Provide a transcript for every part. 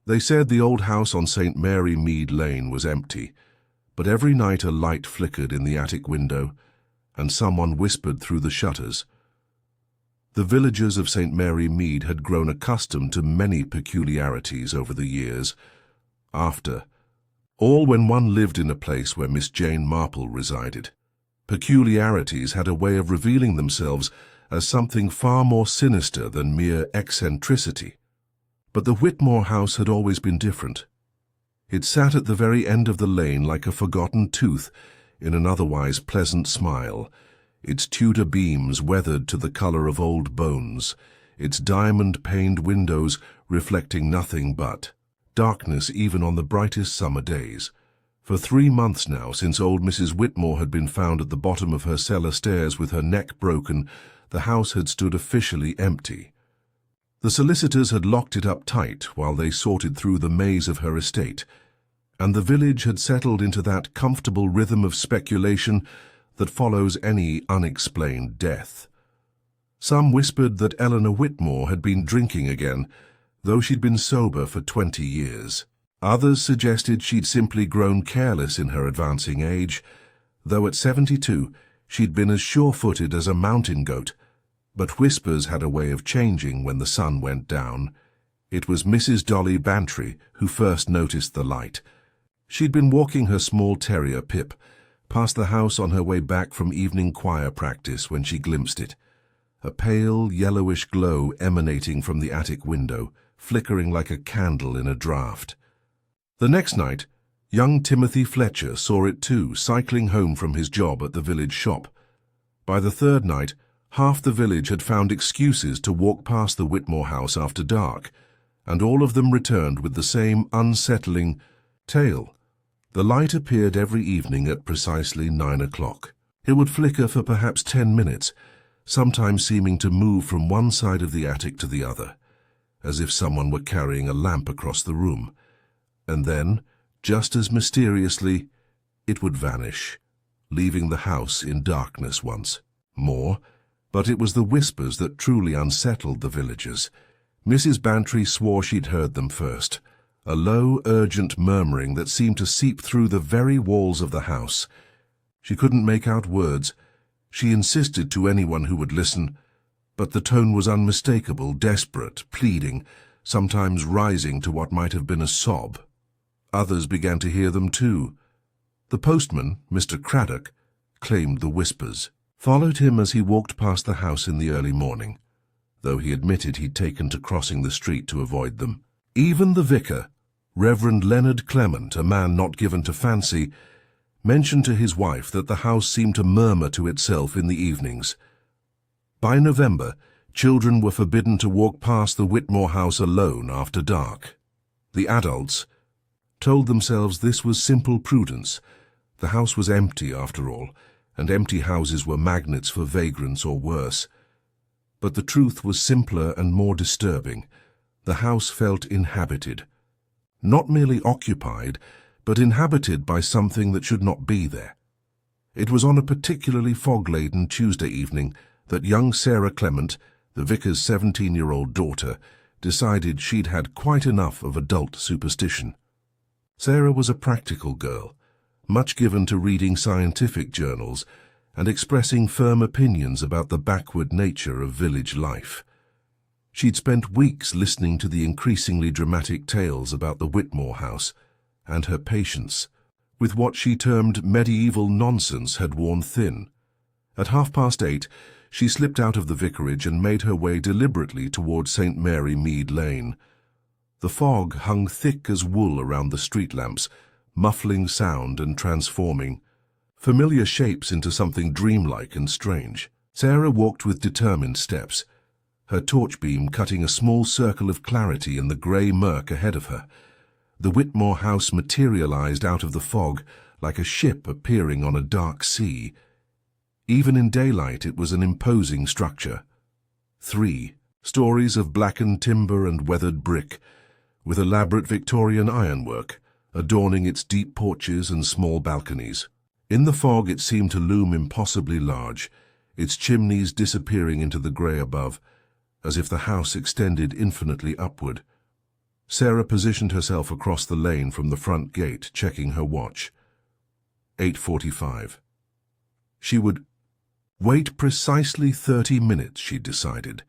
They said the old house on St. Mary Mead Lane was empty, but every night a light flickered in the attic window, and someone whispered through the shutters. The villagers of St. Mary Mead had grown accustomed to many peculiarities over the years. All when one lived in a place where Miss Jane Marple resided. Peculiarities had a way of revealing themselves as something far more sinister than mere eccentricity. But the Whitmore house had always been different. It sat at the very end of the lane like a forgotten tooth in an otherwise pleasant smile, its Tudor beams weathered to the color of old bones, its diamond-paned windows reflecting nothing but darkness even on the brightest summer days. For 3 months now, since old Mrs. Whitmore had been found at the bottom of her cellar stairs with her neck broken, the house had stood officially empty. The solicitors had locked it up tight while they sorted through the maze of her estate, and the village had settled into that comfortable rhythm of speculation that follows any unexplained death. Some whispered that Eleanor Whitmore had been drinking again, though she'd been sober for 20 years. Others suggested she'd simply grown careless in her advancing age, though at 72 she'd been as sure-footed as a mountain goat. But whispers had a way of changing when the sun went down. It was Mrs. Dolly Bantry who first noticed the light. She'd been walking her small terrier, Pip, past the house on her way back from evening choir practice when she glimpsed it. A pale, yellowish glow emanating from the attic window, flickering like a candle in a draught. The next night, young Timothy Fletcher saw it too, cycling home from his job at the village shop. By the third night, half the village had found excuses to walk past the Whitmore house after dark, and all of them returned with the same unsettling tale. The light appeared every evening at precisely 9 o'clock. It would flicker for perhaps 10 minutes, sometimes seeming to move from one side of the attic to the other, as if someone were carrying a lamp across the room. And then, just as mysteriously, it would vanish, leaving the house in darkness once more. But it was the whispers that truly unsettled the villagers. Mrs. Bantry swore she'd heard them first, a low, urgent murmuring that seemed to seep through the very walls of the house. She couldn't make out words. She insisted to anyone who would listen, but the tone was unmistakable, desperate, pleading, sometimes rising to what might have been a sob. Others began to hear them too. The postman, Mr. Craddock, claimed the whispers, followed him as he walked past the house in the early morning, though he admitted he'd taken to crossing the street to avoid them. Even the vicar, Reverend Leonard Clement, a man not given to fancy, mentioned to his wife that the house seemed to murmur to itself in the evenings. By November, children were forbidden to walk past the Whitmore house alone after dark. The adults told themselves this was simple prudence. The house was empty after all, and empty houses were magnets for vagrants or worse. But the truth was simpler and more disturbing. The house felt inhabited. Not merely occupied, but inhabited by something that should not be there. It was on a particularly fog-laden Tuesday evening that young Sarah Clement, the vicar's 17-year-old daughter, decided she'd had quite enough of adult superstition. Sarah was a practical girl, much given to reading scientific journals and expressing firm opinions about the backward nature of village life. She'd spent weeks listening to the increasingly dramatic tales about the Whitmore house, and her patience with what she termed medieval nonsense had worn thin. At 8:30, she slipped out of the vicarage and made her way deliberately toward St. Mary Mead Lane. The fog hung thick as wool around the street lamps, muffling sound and transforming familiar shapes into something dreamlike and strange. Sarah walked with determined steps, her torch beam cutting a small circle of clarity in the grey murk ahead of her. The Whitmore house materialized out of the fog like a ship appearing on a dark sea. Even in daylight it was an imposing structure. 3 stories of blackened timber and weathered brick, with elaborate Victorian ironwork adorning its deep porches and small balconies. In the fog it seemed to loom impossibly large, its chimneys disappearing into the grey above, as if the house extended infinitely upward. Sarah positioned herself across the lane from the front gate, checking her watch. 8:45. She would wait precisely 30 minutes, she decided,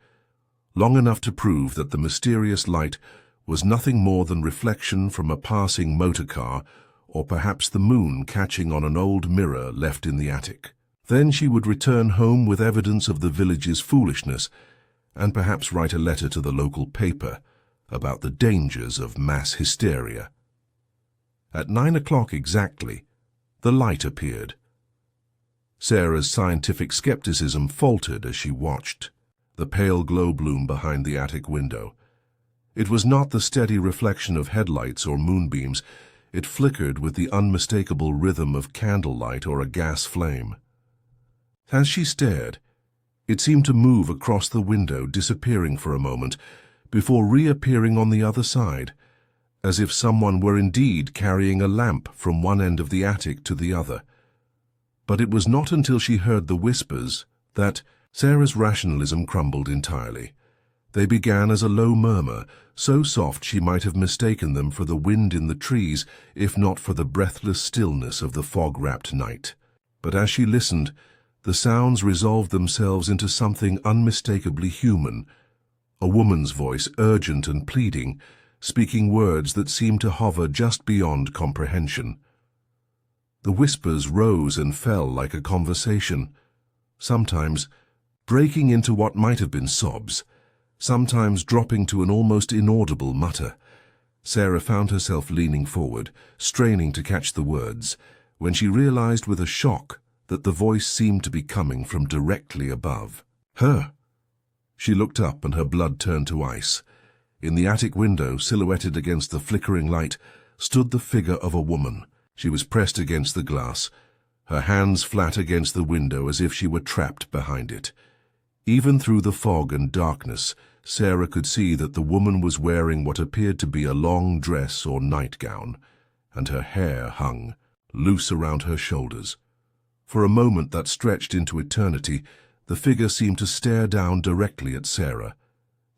long enough to prove that the mysterious light was nothing more than reflection from a passing motor car, or perhaps the moon catching on an old mirror left in the attic. Then she would return home with evidence of the village's foolishness, and perhaps write a letter to the local paper about the dangers of mass hysteria. At 9 o'clock exactly, the light appeared. Sarah's scientific skepticism faltered as she watched the pale glow bloom behind the attic window. It was not the steady reflection of headlights or moonbeams. It flickered with the unmistakable rhythm of candlelight or a gas flame. As she stared, it seemed to move across the window, disappearing for a moment, before reappearing on the other side, as if someone were indeed carrying a lamp from one end of the attic to the other. But it was not until she heard the whispers that Sarah's rationalism crumbled entirely. They began as a low murmur, so soft she might have mistaken them for the wind in the trees, if not for the breathless stillness of the fog-wrapped night. But as she listened, the sounds resolved themselves into something unmistakably human, a woman's voice, urgent and pleading, speaking words that seemed to hover just beyond comprehension. The whispers rose and fell like a conversation, sometimes breaking into what might have been sobs, sometimes dropping to an almost inaudible mutter. Sarah found herself leaning forward, straining to catch the words, when she realized with a shock that the voice seemed to be coming from directly above her. She looked up and her blood turned to ice. In the attic window, silhouetted against the flickering light, stood the figure of a woman. She was pressed against the glass, her hands flat against the window as if she were trapped behind it. Even through the fog and darkness, Sarah could see that the woman was wearing what appeared to be a long dress or nightgown, and her hair hung loose around her shoulders. For a moment that stretched into eternity, the figure seemed to stare down directly at Sarah.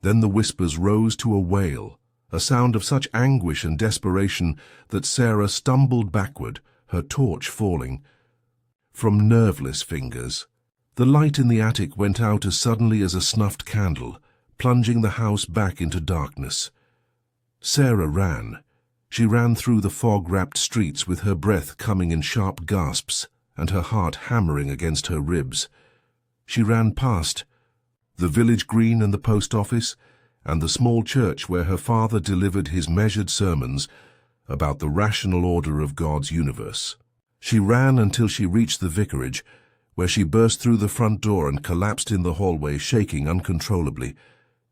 Then the whispers rose to a wail, a sound of such anguish and desperation that Sarah stumbled backward, her torch falling from nerveless fingers. The light in the attic went out as suddenly as a snuffed candle, plunging the house back into darkness. Sarah ran. She ran through the fog-wrapped streets with her breath coming in sharp gasps and her heart hammering against her ribs. She ran past the village green and the post office, and the small church where her father delivered his measured sermons about the rational order of God's universe. She ran until she reached the vicarage, where she burst through the front door and collapsed in the hallway, shaking uncontrollably.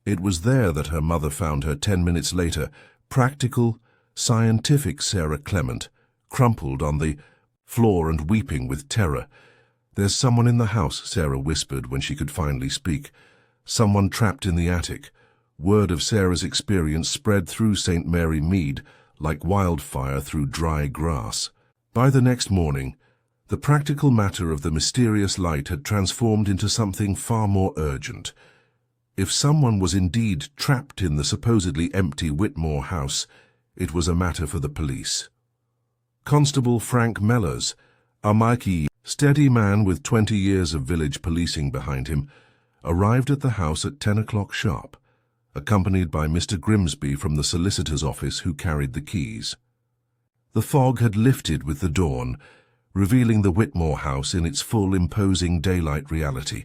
It was there that her mother found her 10 minutes later, practical, scientific Sarah Clement, crumpled on the floor and weeping with terror. "There's someone in the house," Sarah whispered when she could finally speak. "Someone trapped in the attic." Word of Sarah's experience spread through St. Mary Mead like wildfire through dry grass. By the next morning, the practical matter of the mysterious light had transformed into something far more urgent. If someone was indeed trapped in the supposedly empty Whitmore house, it was a matter for the police. Constable Frank Mellors, a mighty, steady man with 20 years of village policing behind him, arrived at the house at 10 o'clock sharp, accompanied by Mr. Grimsby from the solicitor's office, who carried the keys. The fog had lifted with the dawn, revealing the Whitmore house in its full, imposing daylight reality.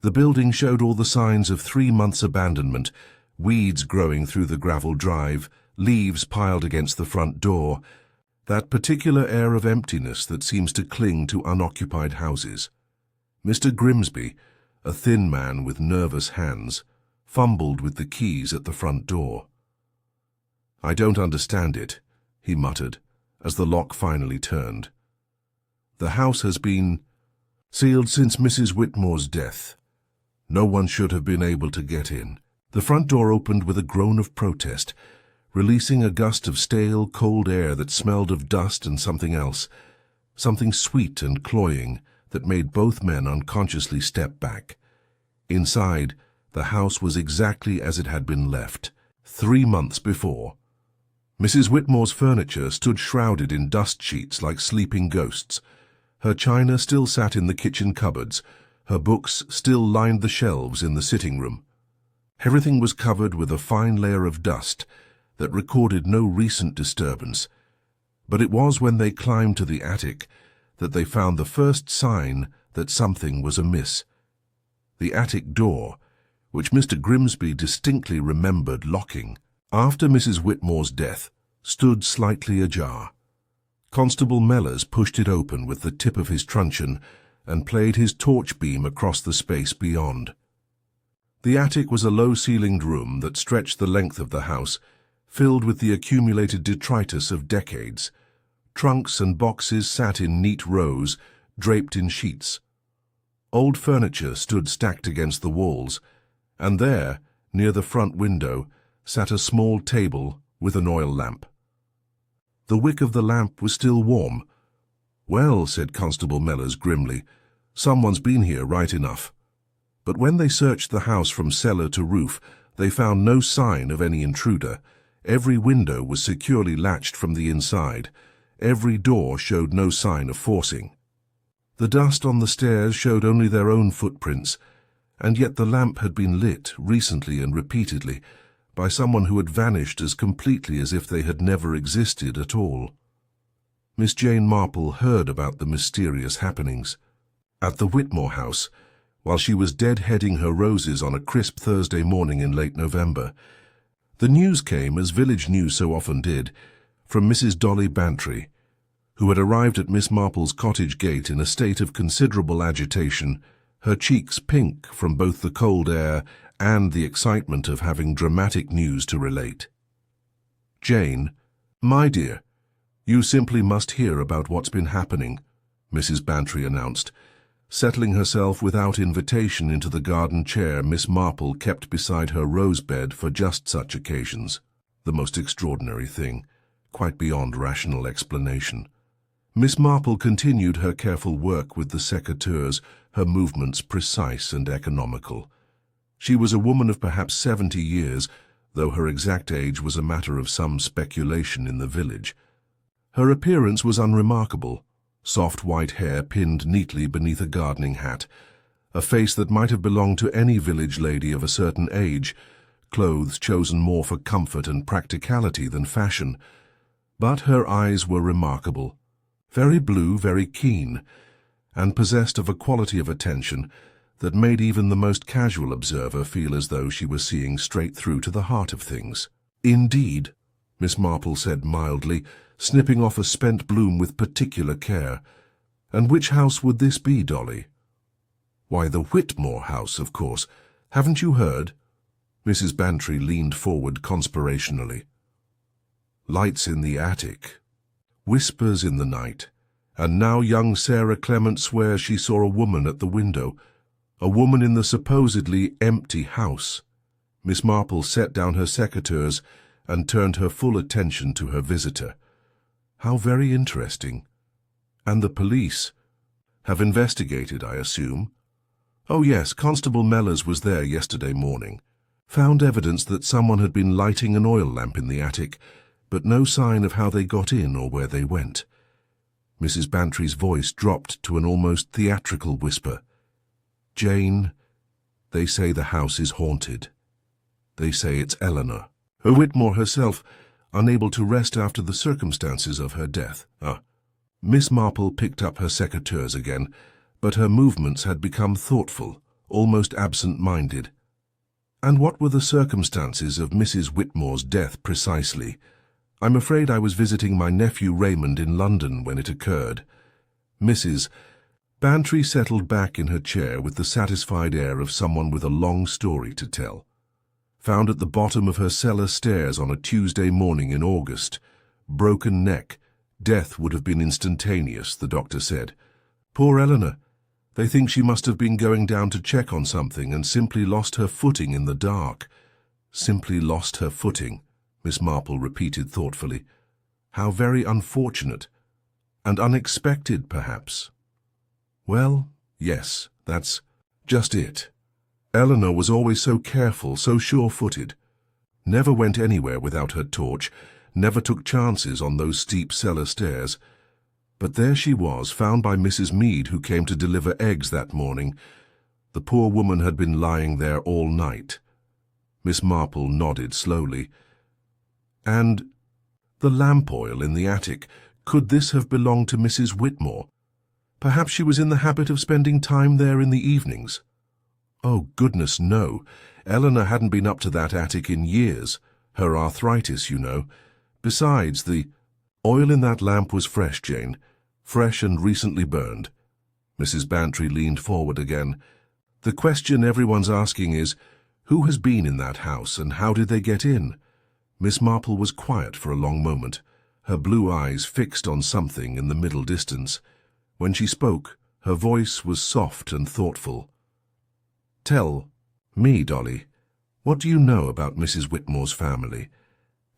The building showed all the signs of 3 months' abandonment, weeds growing through the gravel drive, leaves piled against the front door, that particular air of emptiness that seems to cling to unoccupied houses. Mr. Grimsby, a thin man with nervous hands, fumbled with the keys at the front door. "I don't understand it," he muttered, as the lock finally turned. "The house has been sealed since Mrs. Whitmore's death. No one should have been able to get in." The front door opened with a groan of protest, releasing a gust of stale, cold air that smelled of dust and something else, something sweet and cloying that made both men unconsciously step back. Inside, the house was exactly as it had been left, 3 months before. Mrs. Whitmore's furniture stood shrouded in dust sheets like sleeping ghosts. Her china still sat in the kitchen cupboards. Her books still lined the shelves in the sitting room. Everything was covered with a fine layer of dust that recorded no recent disturbance. But it was when they climbed to the attic that they found the first sign that something was amiss. The attic door, which Mr. Grimsby distinctly remembered locking after Mrs. Whitmore's death, stood slightly ajar. Constable Mellors pushed it open with the tip of his truncheon and played his torch beam across the space beyond. The attic was a low-ceilinged room that stretched the length of the house, filled with the accumulated detritus of decades. Trunks and boxes sat in neat rows, draped in sheets. Old furniture stood stacked against the walls, and there, near the front window, sat a small table with an oil lamp. The wick of the lamp was still warm. "Well," said Constable Mellors grimly, "someone's been here right enough." But when they searched the house from cellar to roof, they found no sign of any intruder. Every window was securely latched from the inside. Every door showed no sign of forcing. The dust on the stairs showed only their own footprints, and yet the lamp had been lit recently and repeatedly by someone who had vanished as completely as if they had never existed at all. Miss Jane Marple heard about the mysterious happenings. At the Whitmore house, while she was deadheading her roses on a crisp Thursday morning in late November, the news came, as village news so often did, from Mrs. Dolly Bantry, who had arrived at Miss Marple's cottage gate in a state of considerable agitation, her cheeks pink from both the cold air and the excitement of having dramatic news to relate. "Jane, my dear, you simply must hear about what's been happening," Mrs. Bantry announced, settling herself without invitation into the garden chair Miss Marple kept beside her rose bed for just such occasions. The most extraordinary thing, quite beyond rational explanation. Miss Marple continued her careful work with the secateurs, her movements precise and economical. She was a woman of perhaps 70 years, though her exact age was a matter of some speculation in the village. Her appearance was unremarkable. Soft white hair pinned neatly beneath a gardening hat, a face that might have belonged to any village lady of a certain age, clothes chosen more for comfort and practicality than fashion. But her eyes were remarkable, very blue, very keen, and possessed of a quality of attention that made even the most casual observer feel as though she was seeing straight through to the heart of things. "Indeed," Miss Marple said mildly, snipping off a spent bloom with particular care. "And which house would this be, Dolly?" "Why, the Whitmore house, of course. Haven't you heard?" Mrs. Bantry leaned forward conspirationally. Lights in the attic, whispers in the night, and now young Sarah Clement swears she saw a woman at the window, a woman in the supposedly empty house. Miss Marple set down her secateurs and turned her full attention to her visitor. "How very interesting. And the police have investigated, I assume?" "Oh yes, Constable Mellors was there yesterday morning. Found evidence that someone had been lighting an oil lamp in the attic, but no sign of how they got in or where they went." Mrs. Bantry's voice dropped to an almost theatrical whisper. "Jane, they say the house is haunted. They say it's Eleanor, Whitmore herself, unable to rest after the circumstances of her death." Miss Marple picked up her secateurs again, but her movements had become thoughtful, almost absent-minded. "And what were the circumstances of Mrs. Whitmore's death precisely? I'm afraid I was visiting my nephew Raymond in London when it occurred." Mrs. Bantry settled back in her chair with the satisfied air of someone with a long story to tell. "Found at the bottom of her cellar stairs on a Tuesday morning in August. Broken neck. Death would have been instantaneous, the doctor said. Poor Eleanor. They think she must have been going down to check on something and simply lost her footing in the dark." "Simply lost her footing," Miss Marple repeated thoughtfully. "How very unfortunate. And unexpected, perhaps." "Well, yes, that's just it. Eleanor was always so careful, so sure-footed. never went anywhere without her torch, never took chances on those steep cellar stairs. But there she was, found by Mrs. Mead, who came to deliver eggs that morning. The poor woman had been lying there all night. Miss Marple nodded slowly. And the lamp oil in the attic, could this have belonged to Mrs. Whitmore? Perhaps she was in the habit of spending time there in the evenings. Oh, goodness, no. Eleanor hadn't been up to that attic in years. Her arthritis, you know. Besides, the oil in that lamp was fresh, Jane. Fresh and recently burned. Mrs. Bantry leaned forward again. The question everyone's asking is, who has been in that house and how did they get in? Miss Marple was quiet for a long moment, her blue eyes fixed on something in the middle distance. When she spoke, her voice was soft and thoughtful. Tell me, Dolly, what do you know about Mrs. Whitmore's family?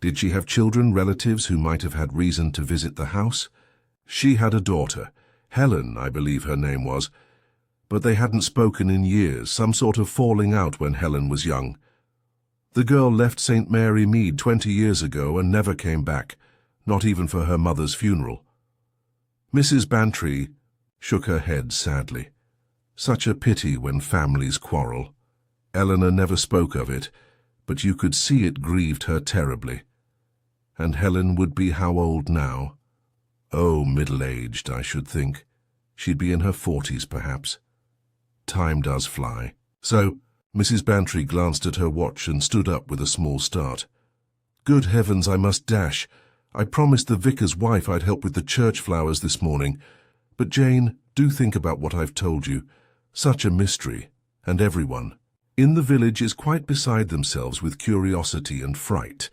Did she have children, relatives who might have had reason to visit the house? She had a daughter, Helen, I believe her name was, but they hadn't spoken in years, some sort of falling out when Helen was young. The girl left St. Mary Mead 20 years ago and never came back, not even for her mother's funeral. Mrs. Bantry shook her head sadly. Such a pity when families quarrel. Eleanor never spoke of it, but you could see it grieved her terribly. And Helen would be how old now? Oh, middle-aged, I should think. She'd be in her 40s, perhaps. Time does fly. So, Mrs. Bantry glanced at her watch and stood up with a small start. Good heavens, I must dash. I promised the vicar's wife I'd help with the church flowers this morning. But Jane, do think about what I've told you. Such a mystery, and everyone in the village is quite beside themselves with curiosity and fright.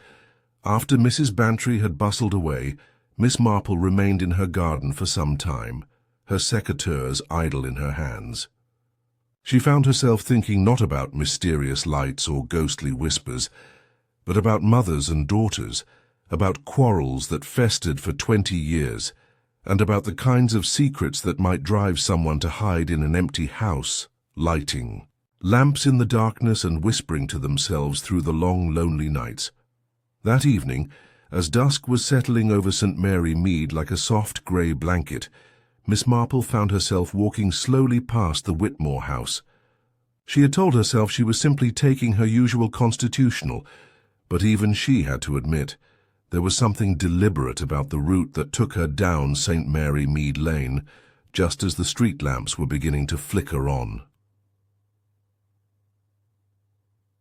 After Mrs. Bantry had bustled away, Miss Marple remained in her garden for some time, her secateurs idle in her hands. She found herself thinking not about mysterious lights or ghostly whispers, but about mothers and daughters, about quarrels that festered for 20 years, and about the kinds of secrets that might drive someone to hide in an empty house, lighting lamps in the darkness and whispering to themselves through the long, lonely nights. That evening, as dusk was settling over St. Mary Mead like a soft grey blanket, Miss Marple found herself walking slowly past the Whitmore house. She had told herself she was simply taking her usual constitutional, but even she had to admit there was something deliberate about the route that took her down St. Mary Mead Lane, just as the street lamps were beginning to flicker on.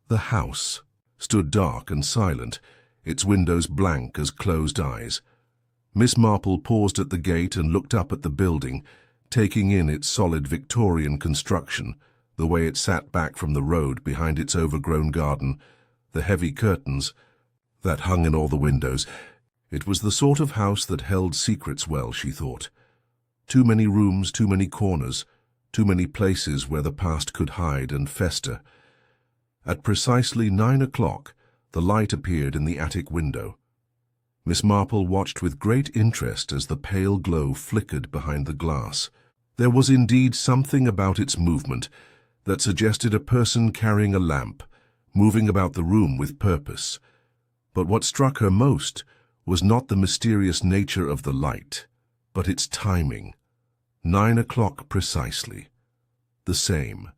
The house stood dark and silent, its windows blank as closed eyes. Miss Marple paused at the gate and looked up at the building, taking in its solid Victorian construction, the way it sat back from the road behind its overgrown garden, the heavy curtains that hung in all the windows. It was the sort of house that held secrets well, she thought. Too many rooms, too many corners, too many places where the past could hide and fester. At precisely 9 o'clock, the light appeared in the attic window. Miss Marple watched with great interest as the pale glow flickered behind the glass. There was indeed something about its movement that suggested a person carrying a lamp, moving about the room with purpose. But what struck her most was not the mysterious nature of the light, but its timing. 9 o'clock precisely. The same.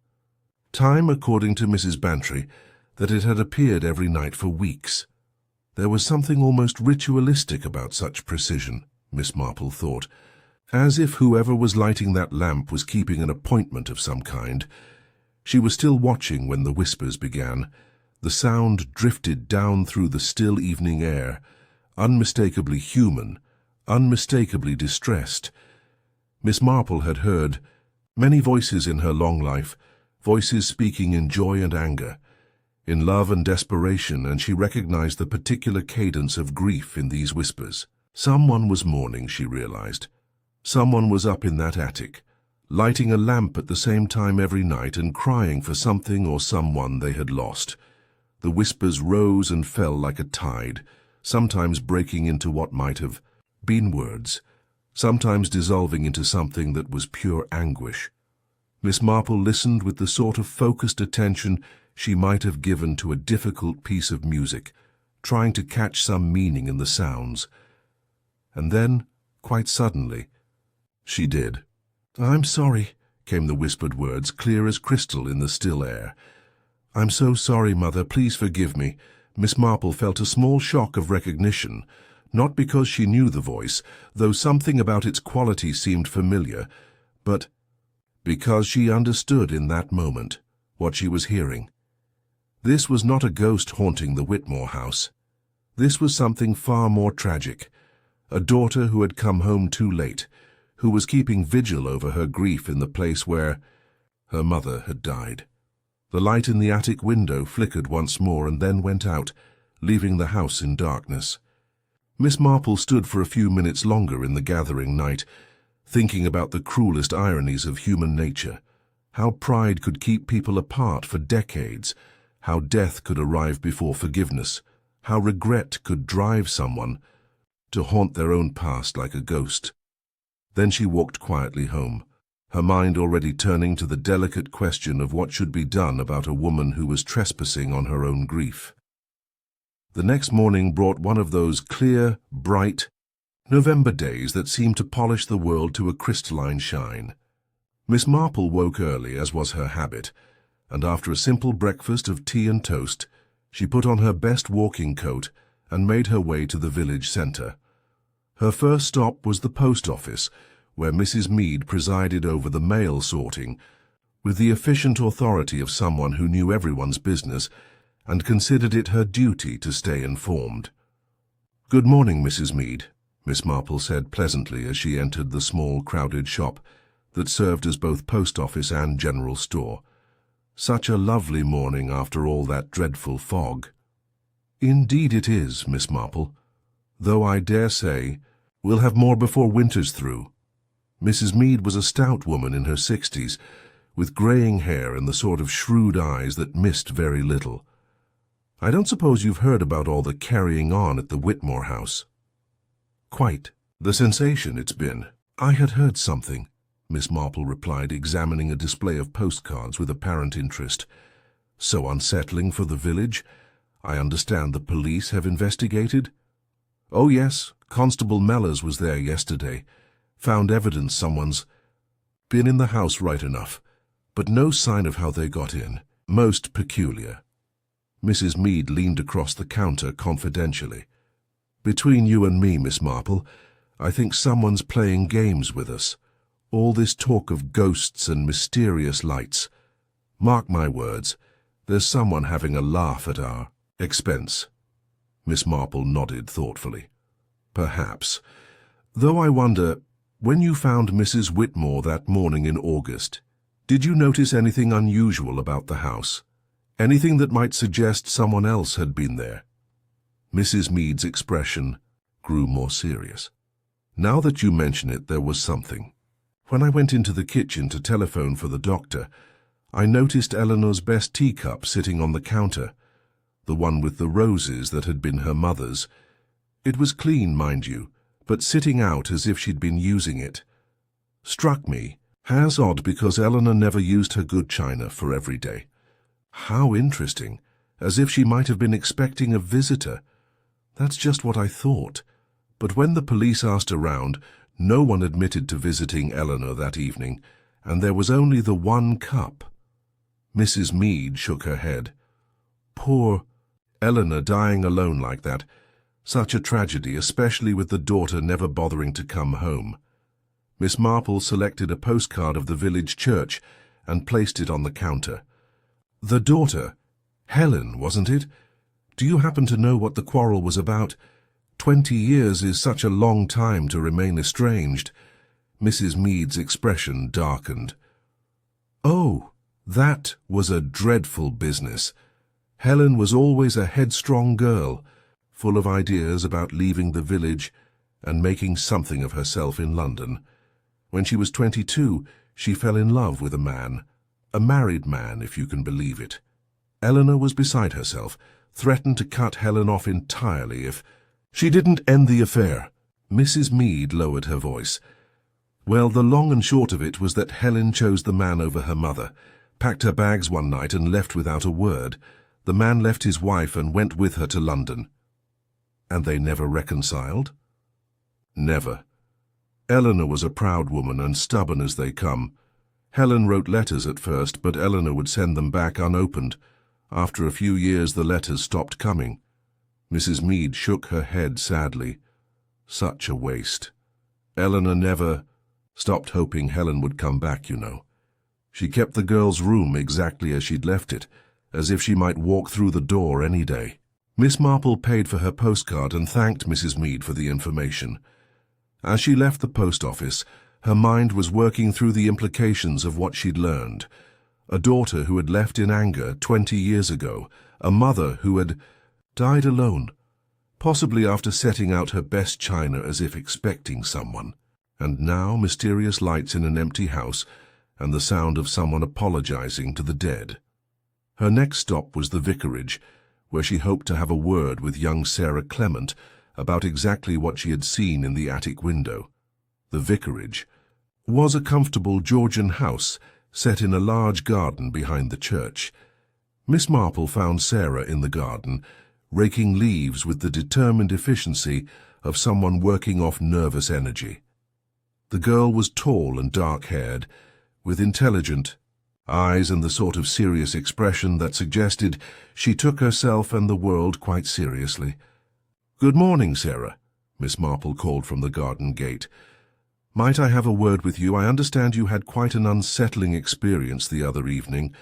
Time, according to Mrs. Bantry, that it had appeared every night for weeks. There was something almost ritualistic about such precision, Miss Marple thought, as if whoever was lighting that lamp was keeping an appointment of some kind. She was still watching when the whispers began. The sound drifted down through the still evening air, unmistakably human, unmistakably distressed. Miss Marple had heard many voices in her long life, voices speaking in joy and anger, in love and desperation, and she recognized the particular cadence of grief in these whispers. Someone was mourning, she realized. Someone was up in that attic, lighting a lamp at the same time every night and crying for something or someone they had lost. The whispers rose and fell like a tide, sometimes breaking into what might have been words, sometimes dissolving into something that was pure anguish. Miss Marple listened with the sort of focused attention she might have given to a difficult piece of music, trying to catch some meaning in the sounds. And then, quite suddenly, she did. "I'm sorry," came the whispered words, clear as crystal in the still air. "I'm so sorry, Mother. Please forgive me." Miss Marple felt a small shock of recognition, not because she knew the voice, though something about its quality seemed familiar, but because she understood in that moment what she was hearing. This was not a ghost haunting the Whitmore house. This was something far more tragic. A daughter who had come home too late, who was keeping vigil over her grief in the place where her mother had died. The light in the attic window flickered once more and then went out, leaving the house in darkness. Miss Marple stood for a few minutes longer in the gathering night, thinking about the cruelest ironies of human nature, how pride could keep people apart for decades, how death could arrive before forgiveness, how regret could drive someone to haunt their own past like a ghost. Then she walked quietly home, her mind already turning to the delicate question of what should be done about a woman who was trespassing on her own grief. The next morning brought one of those clear, bright November days that seemed to polish the world to a crystalline shine. Miss Marple woke early, as was her habit, and after a simple breakfast of tea and toast, she put on her best walking coat and made her way to the village centre. Her first stop was the post office, where Mrs. Meade presided over the mail sorting, with the efficient authority of someone who knew everyone's business and considered it her duty to stay informed. "Good morning, Mrs. Meade," Miss Marple said pleasantly as she entered the small, crowded shop that served as both post office and general store. "Such a lovely morning after all that dreadful fog." "Indeed it is, Miss Marple, though I dare say we'll have more before winter's through." Mrs. Meade was a stout woman in her 60s, with greying hair and the sort of shrewd eyes that missed very little. "I don't suppose you've heard about all the carrying on at the Whitmore house?" "Quite. The sensation it's been." "I had heard something," Miss Marple replied, examining a display of postcards with apparent interest. "So unsettling for the village. I understand the police have investigated?" "Oh yes, Constable Mellors was there yesterday. Found evidence someone's been in the house right enough, but no sign of how they got in. Most peculiar." Mrs. Meade leaned across the counter confidentially. "Between you and me, Miss Marple, I think someone's playing games with us. All this talk of ghosts and mysterious lights. Mark my words, there's someone having a laugh at our expense." Miss Marple nodded thoughtfully. "Perhaps. Though I wonder, when you found Mrs. Whitmore that morning in August, did you notice anything unusual about the house? Anything that might suggest someone else had been there?" Mrs. Meade's expression grew more serious. "Now that you mention it, there was something. When I went into the kitchen to telephone for the doctor, I noticed Eleanor's best teacup sitting on the counter, the one with the roses that had been her mother's. It was clean, mind you, but sitting out as if she'd been using it. Struck me as odd because Eleanor never used her good china for every day. How interesting, as if she might have been expecting a visitor. That's just what I thought. But when the police asked around, no one admitted to visiting Eleanor that evening, and there was only the one cup." Mrs. Meade shook her head. "Poor Eleanor dying alone like that. Such a tragedy, especially with the daughter never bothering to come home." Miss Marple selected a postcard of the village church and placed it on the counter. "The daughter, Helen, wasn't it? Do you happen to know what the quarrel was about? 20 years is such a long time to remain estranged." Mrs. Meade's expression darkened. "Oh, that was a dreadful business. Helen was always a headstrong girl, full of ideas about leaving the village and making something of herself in London. When she was 22, she fell in love with a married man, if you can believe it. Eleanor was beside herself, threatened to cut Helen off entirely if she didn't end the affair." Mrs. Meade lowered her voice. "Well, the long and short of it was that Helen chose the man over her mother, packed her bags one night and left without a word. The man left his wife and went with her to London. And they never reconciled? Never. Eleanor was a proud woman and stubborn as they come. Helen wrote letters at first, but Eleanor would send them back unopened. After a few years the letters stopped coming. Mrs. Meade shook her head sadly. Such a waste. Eleanor never stopped hoping Helen would come back, you know. She kept the girl's room exactly as she'd left it, as if she might walk through the door any day. Miss Marple paid for her postcard and thanked Mrs. Meade for the information. As she left the post office, her mind was working through the implications of what she'd learned. A daughter who had left in anger 20 years ago, a mother who had died alone, possibly after setting out her best china as if expecting someone. And now mysterious lights in an empty house and the sound of someone apologizing to the dead. Her next stop was the vicarage, where she hoped to have a word with young Sarah Clement about exactly what she had seen in the attic window. The vicarage was a comfortable Georgian house set in a large garden behind the church. Miss Marple found Sarah in the garden, raking leaves with the determined efficiency of someone working off nervous energy. The girl was tall and dark-haired, with intelligent eyes and the sort of serious expression that suggested she took herself and the world quite seriously. "Good morning, Sarah," Miss Marple called from the garden gate. "Might I have a word with you? I understand you had quite an unsettling experience the other evening."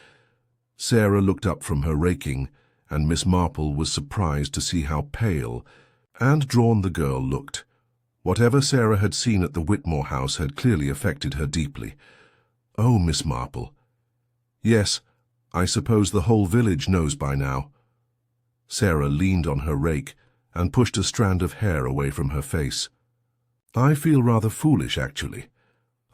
Sarah looked up from her raking, and Miss Marple was surprised to see how pale and drawn the girl looked. Whatever Sarah had seen at the Whitmore house had clearly affected her deeply. "Oh, Miss Marple." "Yes, I suppose the whole village knows by now." Sarah leaned on her rake and pushed a strand of hair away from her face. "I feel rather foolish, actually.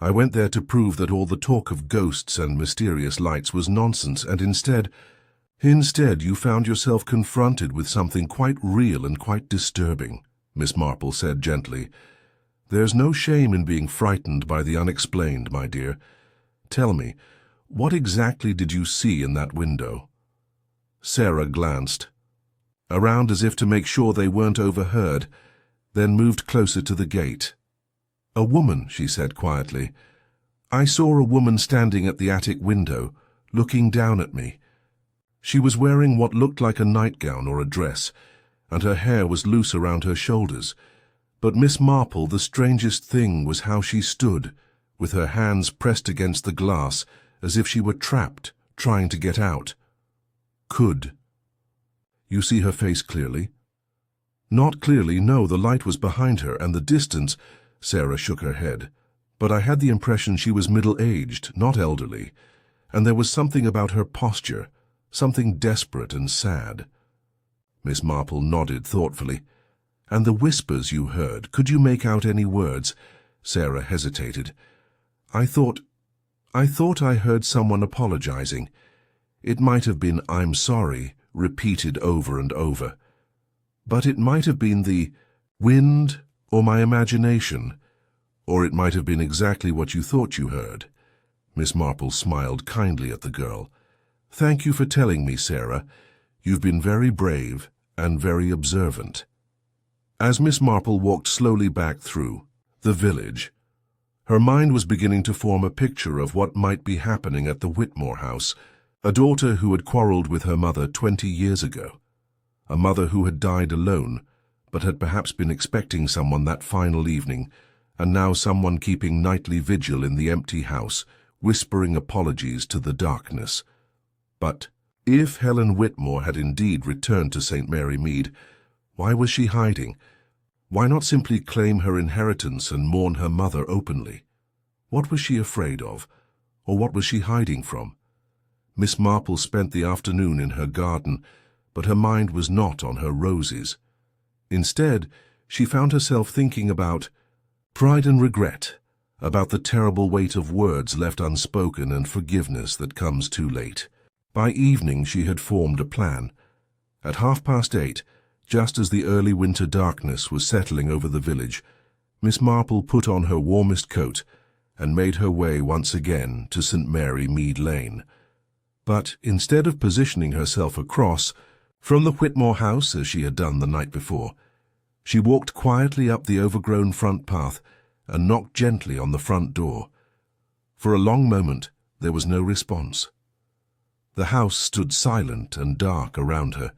I went there to prove that all the talk of ghosts and mysterious lights was nonsense, and instead you found yourself confronted with something quite real and quite disturbing," Miss Marple said gently. "There's no shame in being frightened by the unexplained, my dear. Tell me, what exactly did you see in that window?" Sarah glanced around as if to make sure they weren't overheard, then moved closer to the gate. "A woman," she said quietly. "I saw a woman standing at the attic window, looking down at me. She was wearing what looked like a nightgown or a dress, and her hair was loose around her shoulders. But Miss Marple, the strangest thing was how she stood, with her hands pressed against the glass, as if she were trapped, trying to get out." "Could you see her face clearly?" "Not clearly, no. The light was behind her, and the distance—" Sarah shook her head. "But I had the impression she was middle-aged, not elderly, and there was something about her posture, something desperate and sad." Miss Marple nodded thoughtfully. "And the whispers you heard, could you make out any words?" Sarah hesitated. I thought I heard someone apologizing. It might have been 'I'm sorry,' repeated over and over. But it might have been the wind or my imagination, or it might have been exactly what you thought you heard." Miss Marple smiled kindly at the girl. "Thank you for telling me, Sarah. You've been very brave and very observant." As Miss Marple walked slowly back through the village, her mind was beginning to form a picture of what might be happening at the Whitmore house. A daughter who had quarreled with her mother 20 years ago. A mother who had died alone, but had perhaps been expecting someone that final evening, and now someone keeping nightly vigil in the empty house, whispering apologies to the darkness. But if Helen Whitmore had indeed returned to St. Mary Mead, why was she hiding? Why not simply claim her inheritance and mourn her mother openly? What was she afraid of, or what was she hiding from? Miss Marple spent the afternoon in her garden, but her mind was not on her roses. Instead, she found herself thinking about pride and regret, about the terrible weight of words left unspoken and forgiveness that comes too late. By evening she had formed a plan. At 8:30, just as the early winter darkness was settling over the village, Miss Marple put on her warmest coat and made her way once again to St. Mary Mead Lane. But instead of positioning herself across from the Whitmore house as she had done the night before, She walked quietly up the overgrown front path and knocked gently on the front door. For a long moment, there was no response. The house stood silent and dark around her,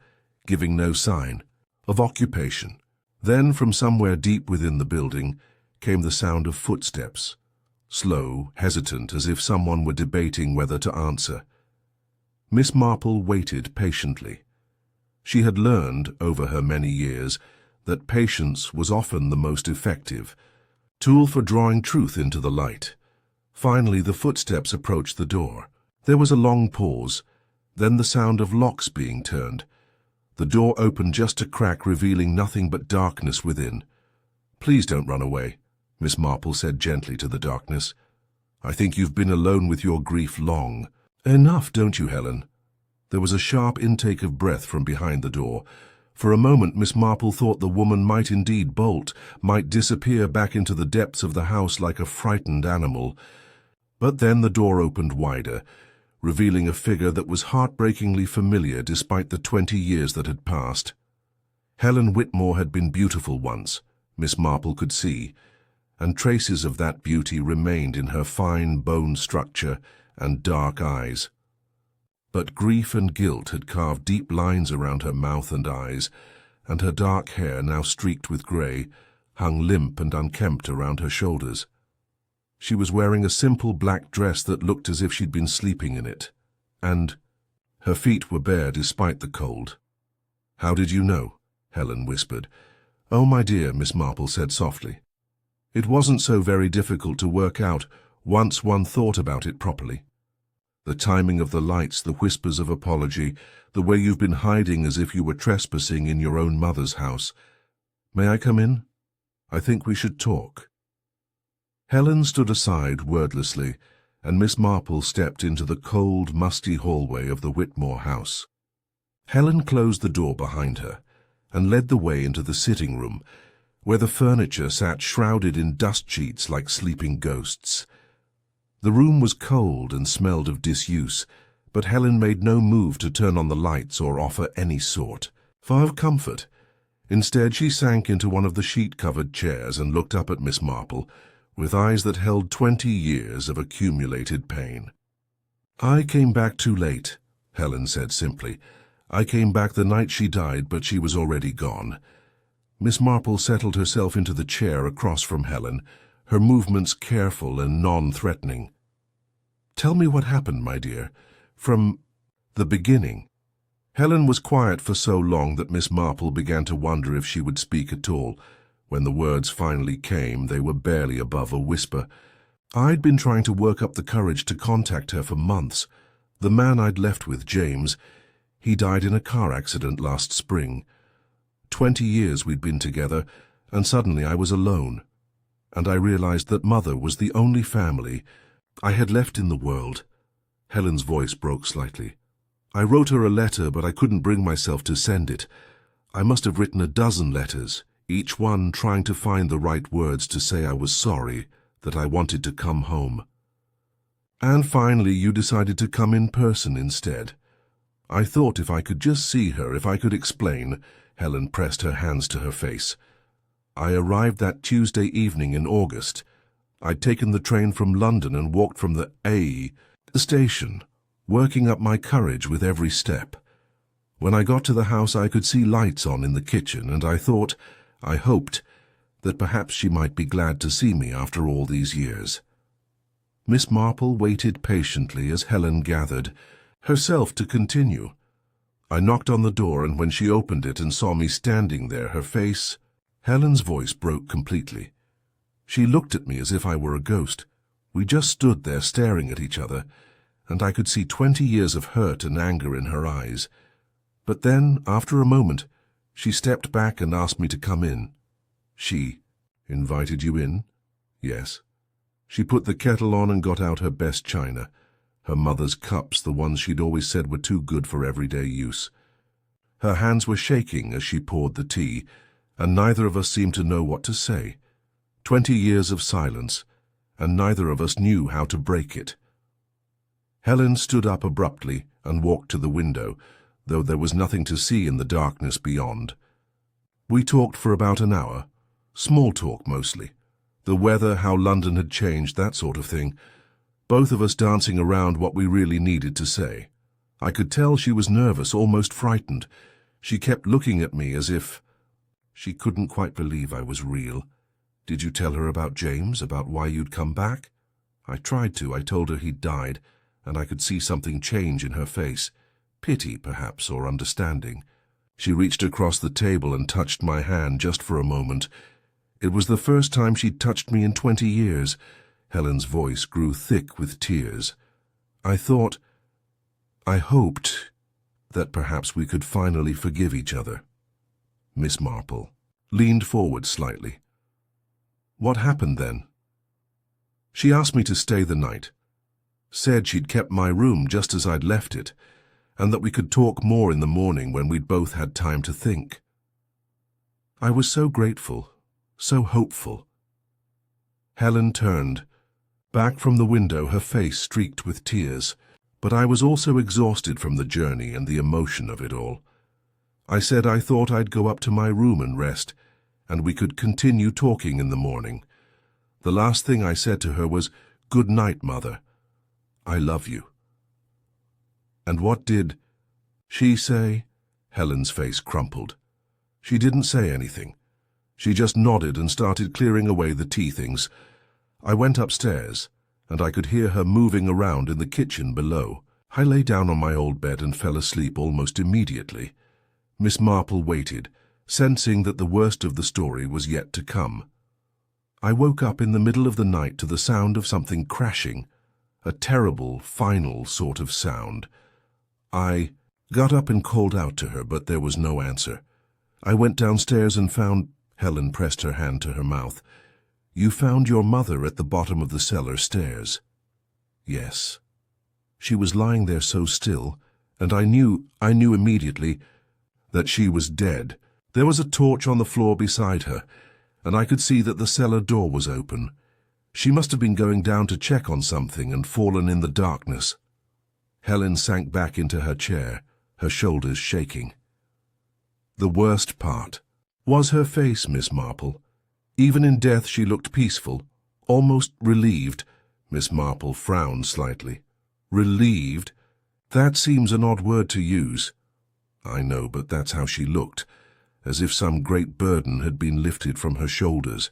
giving no sign of occupation. Then, from somewhere deep within the building, came the sound of footsteps, slow, hesitant, as if someone were debating whether to answer. Miss Marple waited patiently. She had learned, over her many years, that patience was often the most effective tool for drawing truth into the light. Finally, the footsteps approached the door. There was a long pause, then the sound of locks being turned. The door opened just a crack, revealing nothing but darkness within. "Please don't run away," Miss Marple said gently to the darkness. "I think you've been alone with your grief long." "Enough, don't you, Helen?" There was a sharp intake of breath from behind the door. For a moment, Miss Marple thought the woman might indeed bolt, might disappear back into the depths of the house like a frightened animal. But then the door opened wider, revealing a figure that was heartbreakingly familiar despite the 20 years that had passed. Helen Whitmore had been beautiful once, Miss Marple could see, and traces of that beauty remained in her fine bone structure and dark eyes. But grief and guilt had carved deep lines around her mouth and eyes, and her dark hair, now streaked with grey, hung limp and unkempt around her shoulders. She was wearing a simple black dress that looked as if she'd been sleeping in it, and her feet were bare despite the cold. "How did you know?" Helen whispered. "Oh, my dear," Miss Marple said softly. "It wasn't so very difficult to work out once one thought about it properly. The timing of the lights, the whispers of apology, the way you've been hiding as if you were trespassing in your own mother's house. May I come in? I think we should talk." Helen stood aside wordlessly, and Miss Marple stepped into the cold, musty hallway of the Whitmore house. Helen closed the door behind her and led the way into the sitting room, where the furniture sat shrouded in dust sheets like sleeping ghosts. The room was cold and smelled of disuse, but Helen made no move to turn on the lights or offer any sort of comfort. Instead, she sank into one of the sheet-covered chairs and looked up at Miss Marple, with eyes that held 20 years of accumulated pain. "I came back too late," Helen said simply. "I came back the night she died, but she was already gone." Miss Marple settled herself into the chair across from Helen, her movements careful and non-threatening. "Tell me what happened, my dear, from the beginning." Helen was quiet for so long that Miss Marple began to wonder if she would speak at all. When the words finally came, they were barely above a whisper. "I'd been trying to work up the courage to contact her for months. The man I'd left with, James, he died in a car accident last spring. 20 years we'd been together, and suddenly I was alone. And I realized that Mother was the only family I had left in the world." Helen's voice broke slightly. "I wrote her a letter, but I couldn't bring myself to send it. I must have written a dozen letters, each one trying to find the right words to say I was sorry, that I wanted to come home. And finally you decided to come in person instead. I thought if I could just see her, if I could explain." Helen pressed her hands to her face. "I arrived that Tuesday evening in August. I'd taken the train from London and walked from the station, working up my courage with every step. When I got to the house, I could see lights on in the kitchen, and I hoped, that perhaps she might be glad to see me after all these years." Miss Marple waited patiently as Helen gathered herself to continue. "I knocked on the door, and when she opened it and saw me standing there, her face—" Helen's voice broke completely. "She looked at me as if I were a ghost. We just stood there staring at each other, and I could see 20 years of hurt and anger in her eyes. But then, after a moment, she stepped back and asked me to come in." "She invited you in?" "Yes. She put the kettle on and got out her best china, her mother's cups, the ones she'd always said were too good for everyday use. Her hands were shaking as she poured the tea, and neither of us seemed to know what to say. 20 years of silence, and neither of us knew how to break it." Helen stood up abruptly and walked to the window, though there was nothing to see in the darkness beyond. We talked for about an hour. Small talk mostly. The weather, how London had changed, that sort of thing. Both of us dancing around what we really needed to say. I could tell she was nervous, almost frightened. She kept looking at me as if she couldn't quite believe I was real. Did you tell her about James, about why you'd come back? I tried to. I told her he'd died, and I could see something change in her face. Pity, perhaps, or understanding. She reached across the table and touched my hand just for a moment. It was the first time she'd touched me in 20 years. Helen's voice grew thick with tears. I hoped that perhaps we could finally forgive each other. Miss Marple leaned forward slightly. What happened then? She asked me to stay the night. Said she'd kept my room just as I'd left it, and that we could talk more in the morning when we'd both had time to think. I was so grateful, so hopeful. Helen turned. Back from the window, her face streaked with tears, but I was also exhausted from the journey and the emotion of it all. I said I thought I'd go up to my room and rest, and we could continue talking in the morning. The last thing I said to her was, "Good night, Mother. I love you." And what did she say? Helen's face crumpled. She didn't say anything. She just nodded and started clearing away the tea things. I went upstairs, and I could hear her moving around in the kitchen below. I lay down on my old bed and fell asleep almost immediately. Miss Marple waited, sensing that the worst of the story was yet to come. I woke up in the middle of the night to the sound of something crashing, a terrible, final sort of sound. I got up and called out to her, but there was no answer. I went downstairs and found— Helen pressed her hand to her mouth. "You found your mother at the bottom of the cellar stairs." "Yes." She was lying there so still, and I knew immediately that she was dead. There was a torch on the floor beside her, and I could see that the cellar door was open. She must have been going down to check on something and fallen in the darkness. Helen sank back into her chair, her shoulders shaking. The worst part was her face, Miss Marple. Even in death she looked peaceful, almost relieved. Miss Marple frowned slightly. Relieved? That seems an odd word to use. I know, but that's how she looked, as if some great burden had been lifted from her shoulders.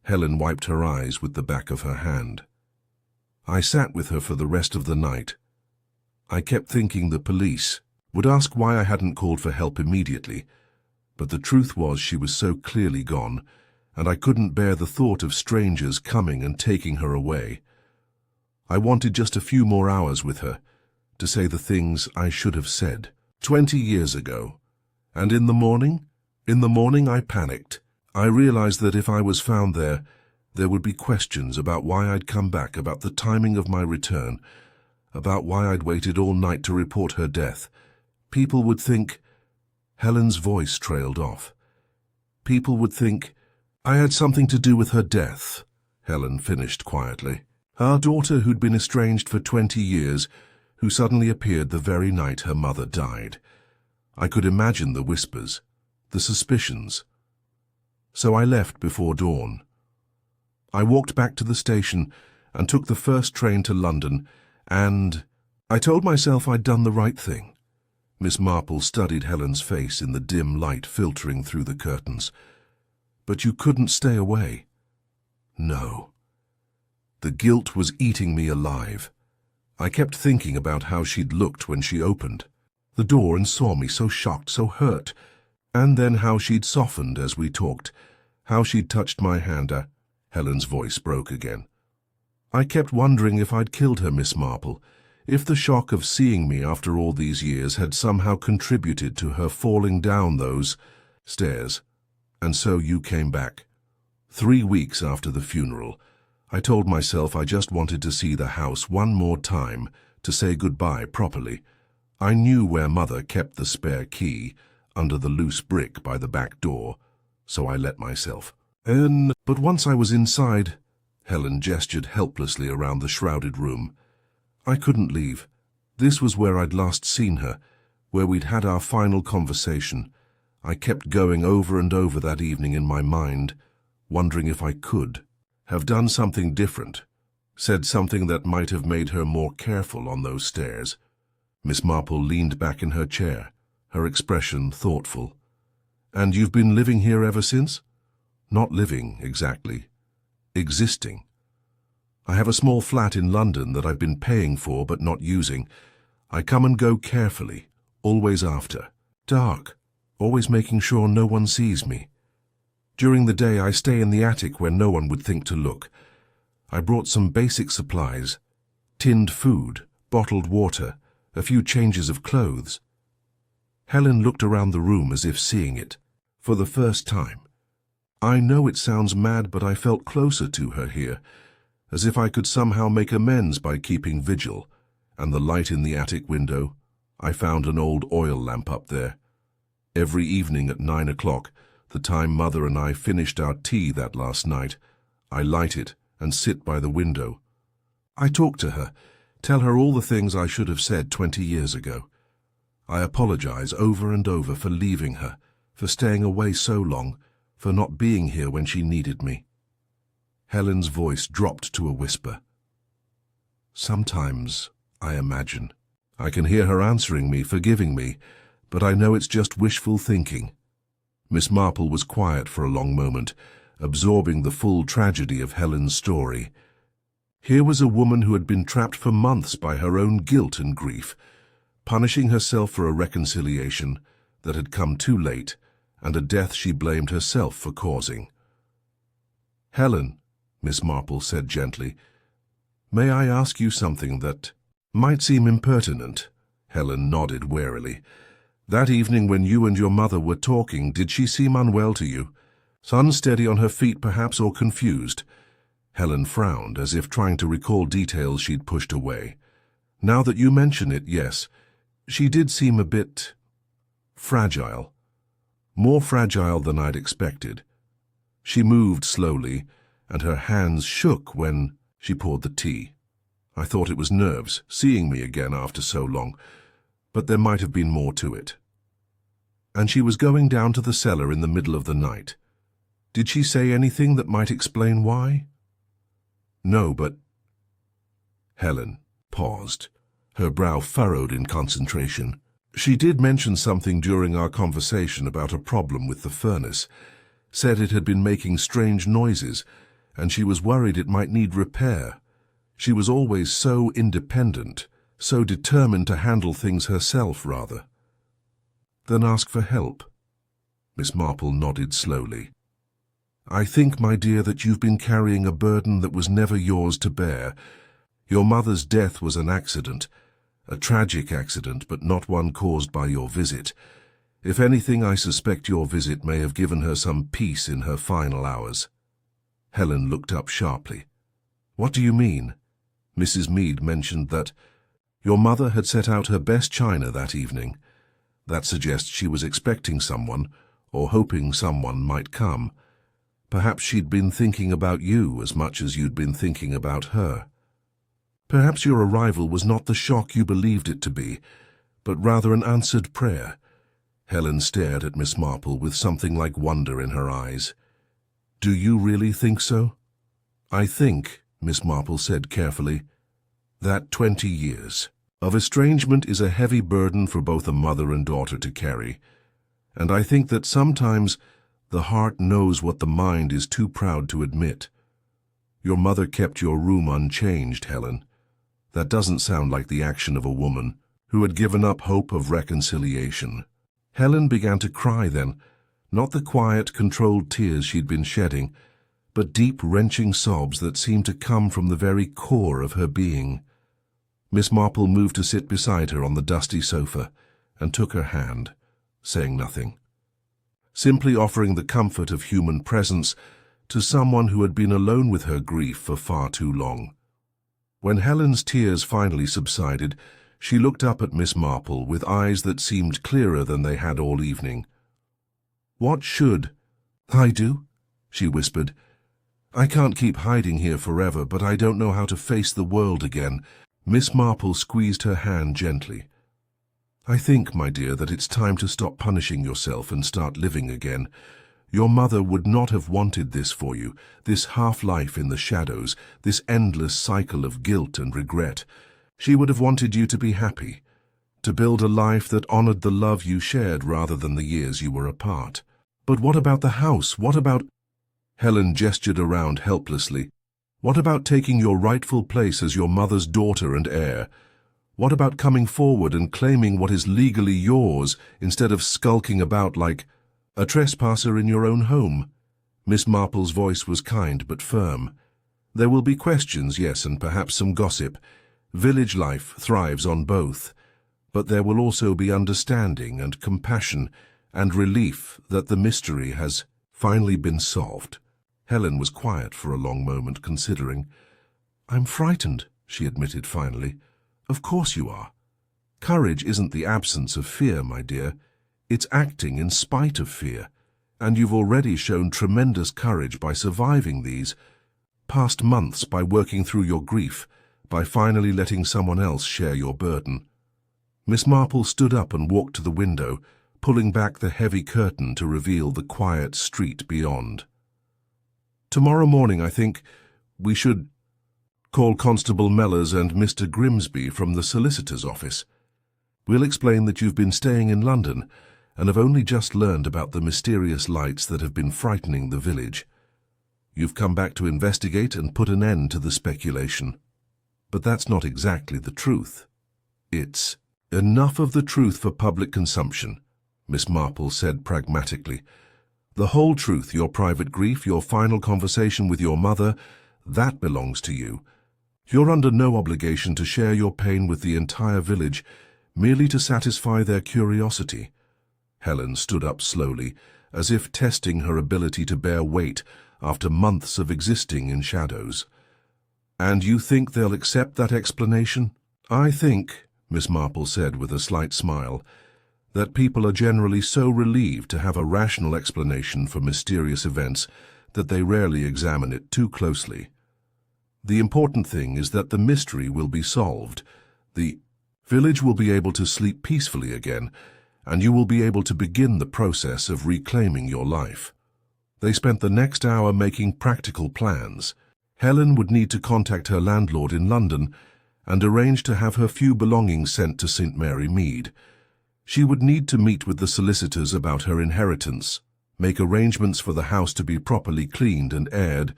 Helen wiped her eyes with the back of her hand. I sat with her for the rest of the night. I kept thinking the police would ask why I hadn't called for help immediately, but the truth was she was so clearly gone, and I couldn't bear the thought of strangers coming and taking her away. I wanted just a few more hours with her, to say the things I should have said 20 years ago. And in the morning I panicked. I realized that if I was found there would be questions about why I'd come back, about the timing of my return, about why I'd waited all night to report her death. People would think— Helen's voice trailed off. People would think I had something to do with her death, Helen finished quietly. Our daughter, who'd been estranged for 20 years, who suddenly appeared the very night her mother died. I could imagine the whispers, the suspicions. So I left before dawn. I walked back to the station and took the first train to London, and I told myself I'd done the right thing. Miss Marple studied Helen's face in the dim light filtering through the curtains. But you couldn't stay away. No. The guilt was eating me alive. I kept thinking about how she'd looked when she opened the door and saw me, so shocked, so hurt, and then how she'd softened as we talked, how she'd touched my hand. Helen's voice broke again. I kept wondering if I'd killed her, Miss Marple, if the shock of seeing me after all these years had somehow contributed to her falling down those stairs. And so you came back. 3 weeks after the funeral, I told myself I just wanted to see the house one more time, to say goodbye properly. I knew where Mother kept the spare key, under the loose brick by the back door, so I let myself in. But once I was inside— Helen gestured helplessly around the shrouded room. I couldn't leave. This was where I'd last seen her, where we'd had our final conversation. I kept going over and over that evening in my mind, wondering if I could have done something different, said something that might have made her more careful on those stairs. Miss Marple leaned back in her chair, her expression thoughtful. "And you've been living here ever since?" "Not living, exactly. Existing. I have a small flat in London that I've been paying for but not using. I come and go carefully, always after dark, always making sure no one sees me. During the day I stay in the attic where no one would think to look. I brought some basic supplies, tinned food, bottled water, a few changes of clothes." Helen looked around the room as if seeing it for the first time. I know it sounds mad, but I felt closer to her here, as if I could somehow make amends by keeping vigil. And the light in the attic window, I found an old oil lamp up there. Every evening at 9 o'clock, the time Mother and I finished our tea that last night, I light it and sit by the window. I talk to her, tell her all the things I should have said 20 years ago. I apologize over and over for leaving her, for staying away so long, for not being here when she needed me. Helen's voice dropped to a whisper. Sometimes, I imagine, I can hear her answering me, forgiving me, but I know it's just wishful thinking. Miss Marple was quiet for a long moment, absorbing the full tragedy of Helen's story. Here was a woman who had been trapped for months by her own guilt and grief, punishing herself for a reconciliation that had come too late and a death she blamed herself for causing. "Helen," Miss Marple said gently, "may I ask you something that might seem impertinent?" Helen nodded warily. "That evening when you and your mother were talking, did she seem unwell to you? Unsteady on her feet perhaps, or confused?" Helen frowned, as if trying to recall details she'd pushed away. "Now that you mention it, yes. She did seem a bit fragile. More fragile than I'd expected. She moved slowly, and her hands shook when she poured the tea. I thought it was nerves, seeing me again after so long, but there might have been more to it. And she was going down to the cellar in the middle of the night. Did she say anything that might explain why?" "No, but—" Helen paused, her brow furrowed in concentration. "She did mention something during our conversation about a problem with the furnace, said it had been making strange noises, and she was worried it might need repair. She was always so independent, so determined to handle things herself, rather." "Then ask for help." Miss Marple nodded slowly. "I think, my dear, that you've been carrying a burden that was never yours to bear. Your mother's death was an accident, a tragic accident, but not one caused by your visit. If anything, I suspect your visit may have given her some peace in her final hours." Helen looked up sharply. "What do you mean?" "Mrs. Meade mentioned that your mother had set out her best china that evening. That suggests she was expecting someone, or hoping someone might come. Perhaps she'd been thinking about you as much as you'd been thinking about her. Perhaps your arrival was not the shock you believed it to be, but rather an answered prayer." Helen stared at Miss Marple with something like wonder in her eyes. "Do you really think so?" "I think," Miss Marple said carefully, "that 20 years of estrangement is a heavy burden for both a mother and daughter to carry, and I think that sometimes the heart knows what the mind is too proud to admit. Your mother kept your room unchanged, Helen. That doesn't sound like the action of a woman who had given up hope of reconciliation." Helen began to cry then, not the quiet, controlled tears she'd been shedding, but deep, wrenching sobs that seemed to come from the very core of her being. Miss Marple moved to sit beside her on the dusty sofa and took her hand, saying nothing, simply offering the comfort of human presence to someone who had been alone with her grief for far too long. When Helen's tears finally subsided, she looked up at Miss Marple with eyes that seemed clearer than they had all evening. "What should I do?" she whispered. "I can't keep hiding here forever, but I don't know how to face the world again." Miss Marple squeezed her hand gently. I think, my dear, that it's time to stop punishing yourself and start living again. Your mother would not have wanted this for you, this half-life in the shadows, this endless cycle of guilt and regret. She would have wanted you to be happy, to build a life that honored the love you shared rather than the years you were apart. But what about the house? What about... Helen gestured around helplessly. What about taking your rightful place as your mother's daughter and heir? What about coming forward and claiming what is legally yours instead of skulking about like a trespasser in your own home? Miss Marple's voice was kind but firm. There will be questions, yes, and perhaps some gossip. Village life thrives on both. But there will also be understanding and compassion and relief that the mystery has finally been solved. Helen was quiet for a long moment, considering. "I'm frightened," she admitted finally. "Of course you are. Courage isn't the absence of fear, my dear. It's acting in spite of fear. And you've already shown tremendous courage by surviving these past months, by working through your grief, by finally letting someone else share your burden." Miss Marple stood up and walked to the window, pulling back the heavy curtain to reveal the quiet street beyond. "Tomorrow morning, I think, we should call Constable Mellors and Mr. Grimsby from the solicitor's office. We'll explain that you've been staying in London and have only just learned about the mysterious lights that have been frightening the village. You've come back to investigate and put an end to the speculation. But that's not exactly the truth. It's enough of the truth for public consumption," Miss Marple said pragmatically. "The whole truth, your private grief, your final conversation with your mother, that belongs to you. You're under no obligation to share your pain with the entire village, merely to satisfy their curiosity." Helen stood up slowly, as if testing her ability to bear weight after months of existing in shadows. "And you think they'll accept that explanation?" "I think," Miss Marple said with a slight smile, "that people are generally so relieved to have a rational explanation for mysterious events that they rarely examine it too closely. The important thing is that the mystery will be solved. The village will be able to sleep peacefully again, and you will be able to begin the process of reclaiming your life." They spent the next hour making practical plans. Helen would need to contact her landlord in London and arrange to have her few belongings sent to St. Mary Mead. She would need to meet with the solicitors about her inheritance, make arrangements for the house to be properly cleaned and aired,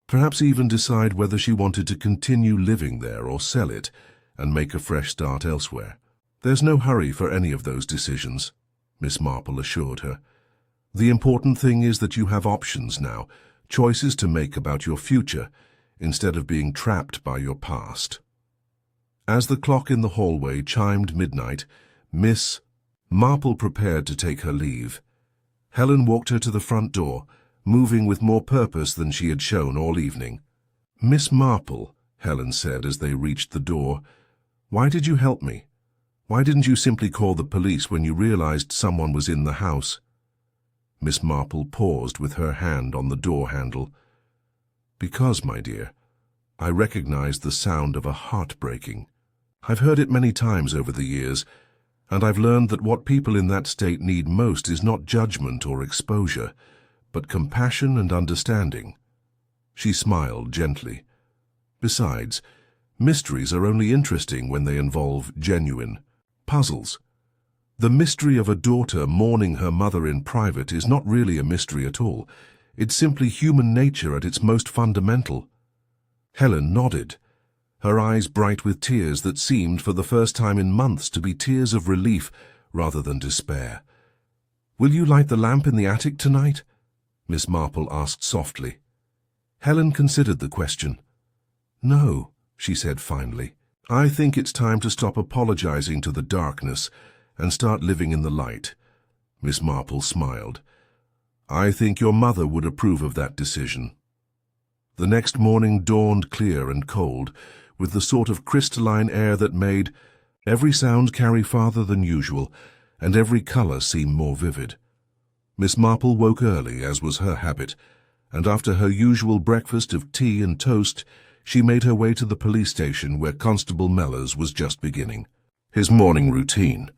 perhaps even decide whether she wanted to continue living there or sell it and make a fresh start elsewhere. "There's no hurry for any of those decisions," Miss Marple assured her. "The important thing is that you have options now, choices to make about your future, instead of being trapped by your past." As the clock in the hallway chimed midnight, Miss Marple prepared to take her leave. Helen walked her to the front door, moving with more purpose than she had shown all evening. "Miss Marple," Helen said as they reached the door, "why did you help me? Why didn't you simply call the police when you realized someone was in the house?" Miss Marple paused with her hand on the door handle. "Because, my dear, I recognized the sound of a heart breaking. I've heard it many times over the years, and I've learned that what people in that state need most is not judgment or exposure, but compassion and understanding." She smiled gently. "Besides, mysteries are only interesting when they involve genuine puzzles. The mystery of a daughter mourning her mother in private is not really a mystery at all. It's simply human nature at its most fundamental." Helen nodded, her eyes bright with tears that seemed, for the first time in months, to be tears of relief rather than despair. "Will you light the lamp in the attic tonight?" Miss Marple asked softly. Helen considered the question. "No," she said finally. "I think it's time to stop apologizing to the darkness and start living in the light." Miss Marple smiled. "I think your mother would approve of that decision." The next morning dawned clear and cold, with the sort of crystalline air that made every sound carry farther than usual and every color seem more vivid. Miss Marple woke early, as was her habit, and after her usual breakfast of tea and toast, she made her way to the police station where Constable Mellors was just beginning his morning routine.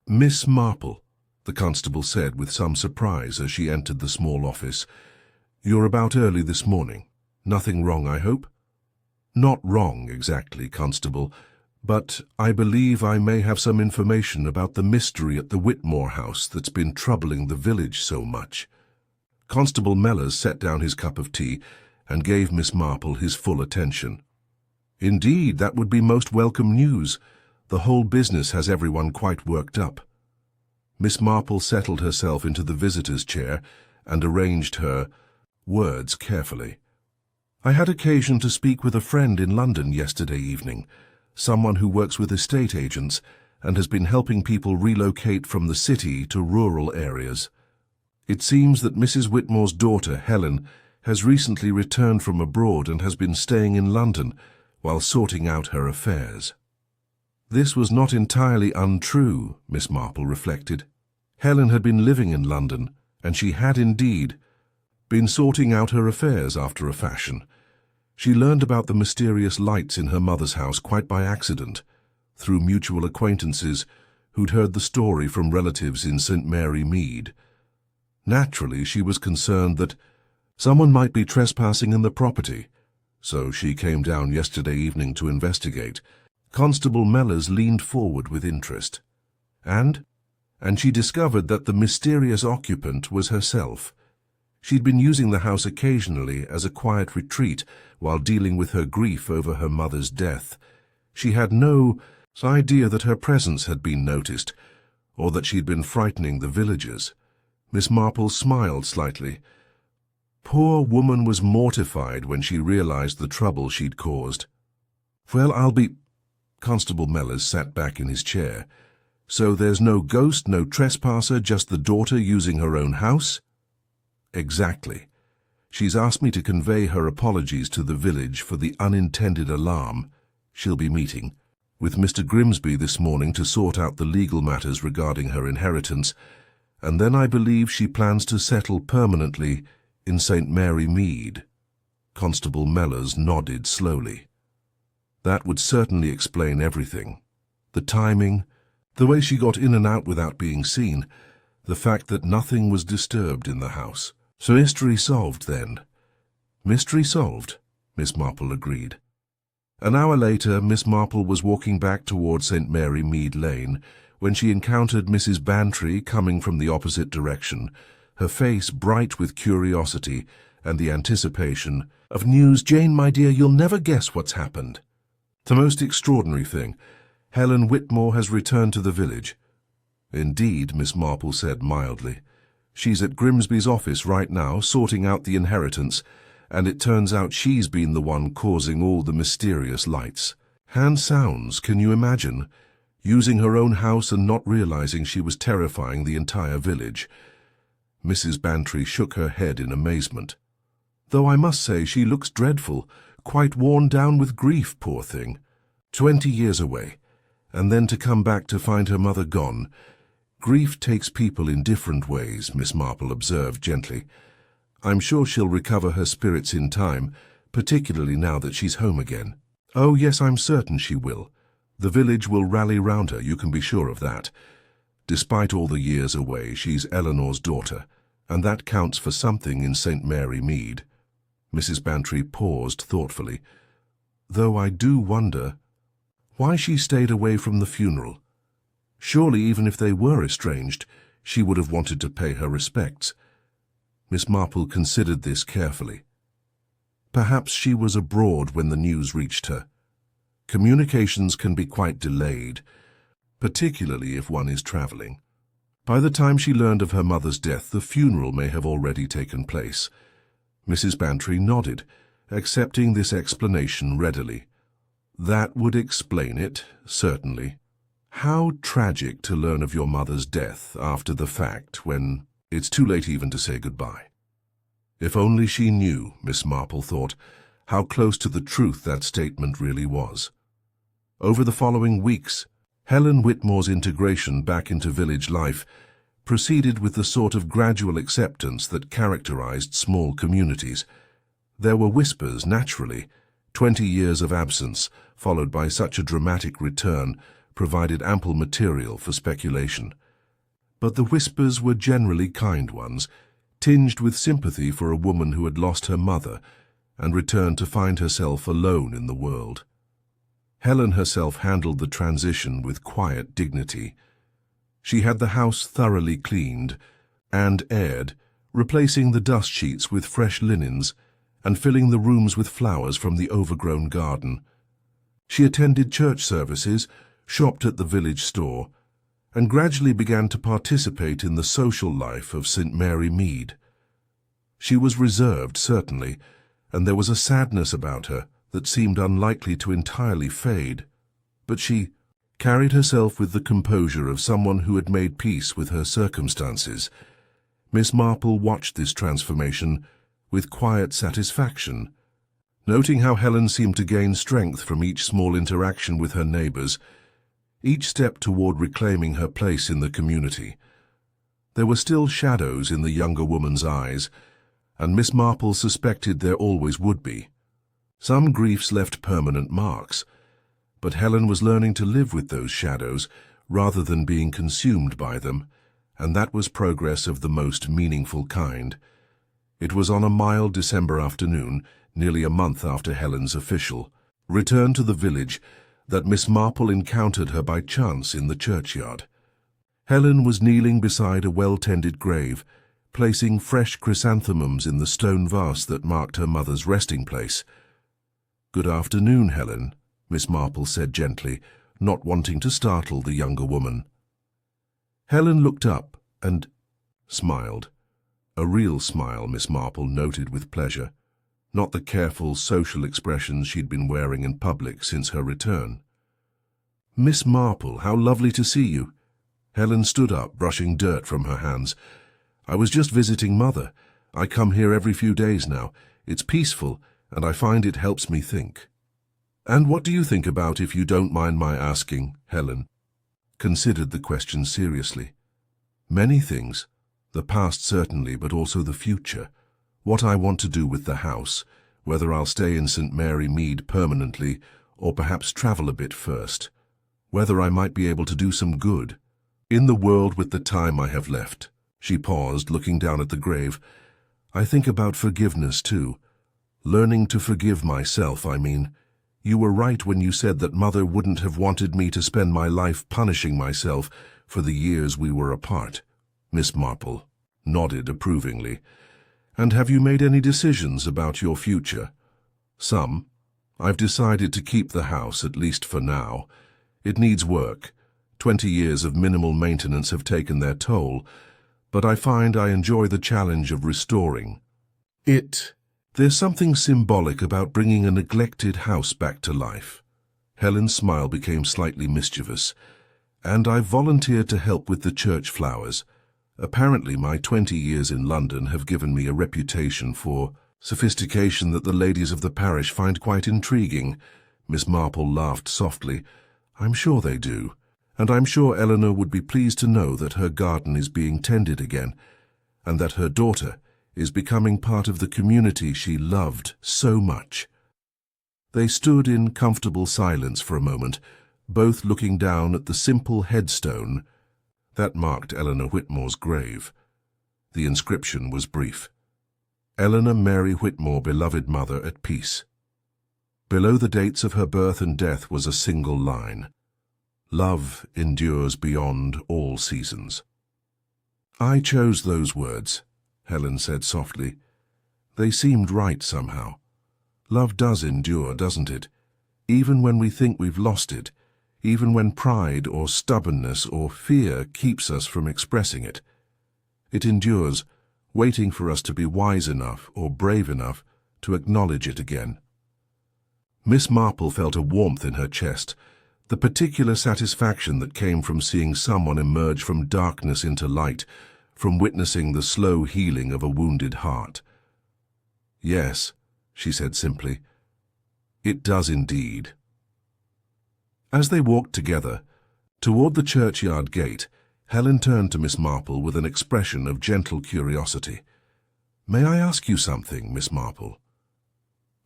Miss Marple, the constable said with some surprise as she entered the small office. You're about early this morning. Nothing wrong, I hope? Not wrong, exactly, Constable, but I believe I may have some information about the mystery at the Whitmore house that's been troubling the village so much. Constable Mellors set down his cup of tea and gave Miss Marple his full attention. Indeed, that would be most welcome news. The whole business has everyone quite worked up. Miss Marple settled herself into the visitor's chair and arranged her words carefully. I had occasion to speak with a friend in London yesterday evening, someone who works with estate agents and has been helping people relocate from the city to rural areas. It seems that Mrs. Whitmore's daughter, Helen, has recently returned from abroad and has been staying in London while sorting out her affairs. This was not entirely untrue, Miss Marple reflected. Helen had been living in London, and she had indeed been sorting out her affairs after a fashion. She learned about the mysterious lights in her mother's house quite by accident, through mutual acquaintances who'd heard the story from relatives in St. Mary Mead. Naturally, she was concerned that someone might be trespassing in the property, so she came down yesterday evening to investigate. Constable Mellors leaned forward with interest. And she discovered that the mysterious occupant was herself. She'd been using the house occasionally as a quiet retreat while dealing with her grief over her mother's death. She had no idea that her presence had been noticed, or that she'd been frightening the villagers. Miss Marple smiled slightly. Poor woman was mortified when she realized the trouble she'd caused. Well, I'll be... Constable Mellors sat back in his chair. So there's no ghost, no trespasser, just the daughter using her own house? Exactly. She's asked me to convey her apologies to the village for the unintended alarm. She'll be meeting with Mr. Grimsby this morning to sort out the legal matters regarding her inheritance, and then I believe she plans to settle permanently in St. Mary Mead. Constable Mellors nodded slowly. That would certainly explain everything. The timing, the way she got in and out without being seen, the fact that nothing was disturbed in the house. So mystery solved then. Mystery solved, Miss Marple agreed. An hour later, Miss Marple was walking back toward St. Mary Mead Lane when she encountered Mrs. Bantry coming from the opposite direction, her face bright with curiosity and the anticipation of news. Jane, my dear, you'll never guess what's happened. The most extraordinary thing. Helen Whitmore has returned to the village. Indeed, Miss Marple said mildly. She's at Grimsby's office right now, sorting out the inheritance, and it turns out she's been the one causing all the mysterious lights. Hand sounds, can you imagine? Using her own house and not realizing she was terrifying the entire village. Mrs. Bantry shook her head in amazement. Though I must say she looks dreadful, quite worn down with grief, poor thing. 20 years away, and then to come back to find her mother gone. Grief takes people in different ways, Miss Marple observed gently. I'm sure she'll recover her spirits in time, particularly now that she's home again. Oh, yes, I'm certain she will. The village will rally round her, you can be sure of that. Despite all the years away, she's Eleanor's daughter, and that counts for something in St. Mary Mead. Mrs. Bantry paused thoughtfully. Though I do wonder why she stayed away from the funeral. Surely, even if they were estranged, she would have wanted to pay her respects. Miss Marple considered this carefully. Perhaps she was abroad when the news reached her. Communications can be quite delayed, particularly if one is traveling. By the time she learned of her mother's death, the funeral may have already taken place. Mrs. Bantry nodded, accepting this explanation readily. That would explain it, certainly. How tragic to learn of your mother's death after the fact, when it's too late even to say goodbye. If only she knew, Miss Marple thought, how close to the truth that statement really was. Over the following weeks, Helen Whitmore's integration back into village life proceeded with the sort of gradual acceptance that characterized small communities. There were whispers, naturally. 20 years of absence, followed by such a dramatic return, provided ample material for speculation. But the whispers were generally kind ones, tinged with sympathy for a woman who had lost her mother and returned to find herself alone in the world. Helen herself handled the transition with quiet dignity. She had the house thoroughly cleaned and aired, replacing the dust sheets with fresh linens and filling the rooms with flowers from the overgrown garden. She attended church services, shopped at the village store, and gradually began to participate in the social life of St. Mary Mead. She was reserved, certainly, and there was a sadness about her that seemed unlikely to entirely fade, but she carried herself with the composure of someone who had made peace with her circumstances. Miss Marple watched this transformation with quiet satisfaction, noting how Helen seemed to gain strength from each small interaction with her neighbours, each step toward reclaiming her place in the community. There were still shadows in the younger woman's eyes, and Miss Marple suspected there always would be. Some griefs left permanent marks, but Helen was learning to live with those shadows rather than being consumed by them, and that was progress of the most meaningful kind. It was on a mild December afternoon, nearly a month after Helen's official return to the village, that Miss Marple encountered her by chance in the churchyard. Helen was kneeling beside a well-tended grave, placing fresh chrysanthemums in the stone vase that marked her mother's resting place. "Good afternoon, Helen," Miss Marple said gently, not wanting to startle the younger woman. Helen looked up and smiled. A real smile, Miss Marple noted with pleasure, not the careful social expressions she'd been wearing in public since her return. "Miss Marple, how lovely to see you." Helen stood up, brushing dirt from her hands. "I was just visiting Mother. I come here every few days now. It's peaceful, and I find it helps me think." "And what do you think about, if you don't mind my asking?" Helen considered the question seriously. "Many things. The past certainly, but also the future. What I want to do with the house, whether I'll stay in St. Mary Mead permanently or perhaps travel a bit first. Whether I might be able to do some good in the world with the time I have left." She paused, looking down at the grave. "I think about forgiveness too. Learning to forgive myself, I mean. You were right when you said that Mother wouldn't have wanted me to spend my life punishing myself for the years we were apart." Miss Marple nodded approvingly. "And have you made any decisions about your future?" "Some. I've decided to keep the house, at least for now. It needs work. 20 years of minimal maintenance have taken their toll, but I find I enjoy the challenge of restoring it. There's something symbolic about bringing a neglected house back to life." Helen's smile became slightly mischievous. "And I've volunteered to help with the church flowers. Apparently my 20 years in London have given me a reputation for sophistication that the ladies of the parish find quite intriguing." Miss Marple laughed softly. "I'm sure they do. And I'm sure Eleanor would be pleased to know that her garden is being tended again, and that her daughter is becoming part of the community she loved so much." They stood in comfortable silence for a moment, both looking down at the simple headstone that marked Eleanor Whitmore's grave. The inscription was brief: "Eleanor Mary Whitmore, beloved mother, at peace." Below the dates of her birth and death was a single line: "Love endures beyond all seasons." "I chose those words," Helen said softly. "They seemed right somehow. Love does endure, doesn't it? Even when we think we've lost it, even when pride or stubbornness or fear keeps us from expressing it. It endures, waiting for us to be wise enough or brave enough to acknowledge it again." Miss Marple felt a warmth in her chest, the particular satisfaction that came from seeing someone emerge from darkness into light, from witnessing the slow healing of a wounded heart. "Yes," she said simply, "it does indeed." As they walked together toward the churchyard gate, Helen turned to Miss Marple with an expression of gentle curiosity. "May I ask you something, Miss Marple?"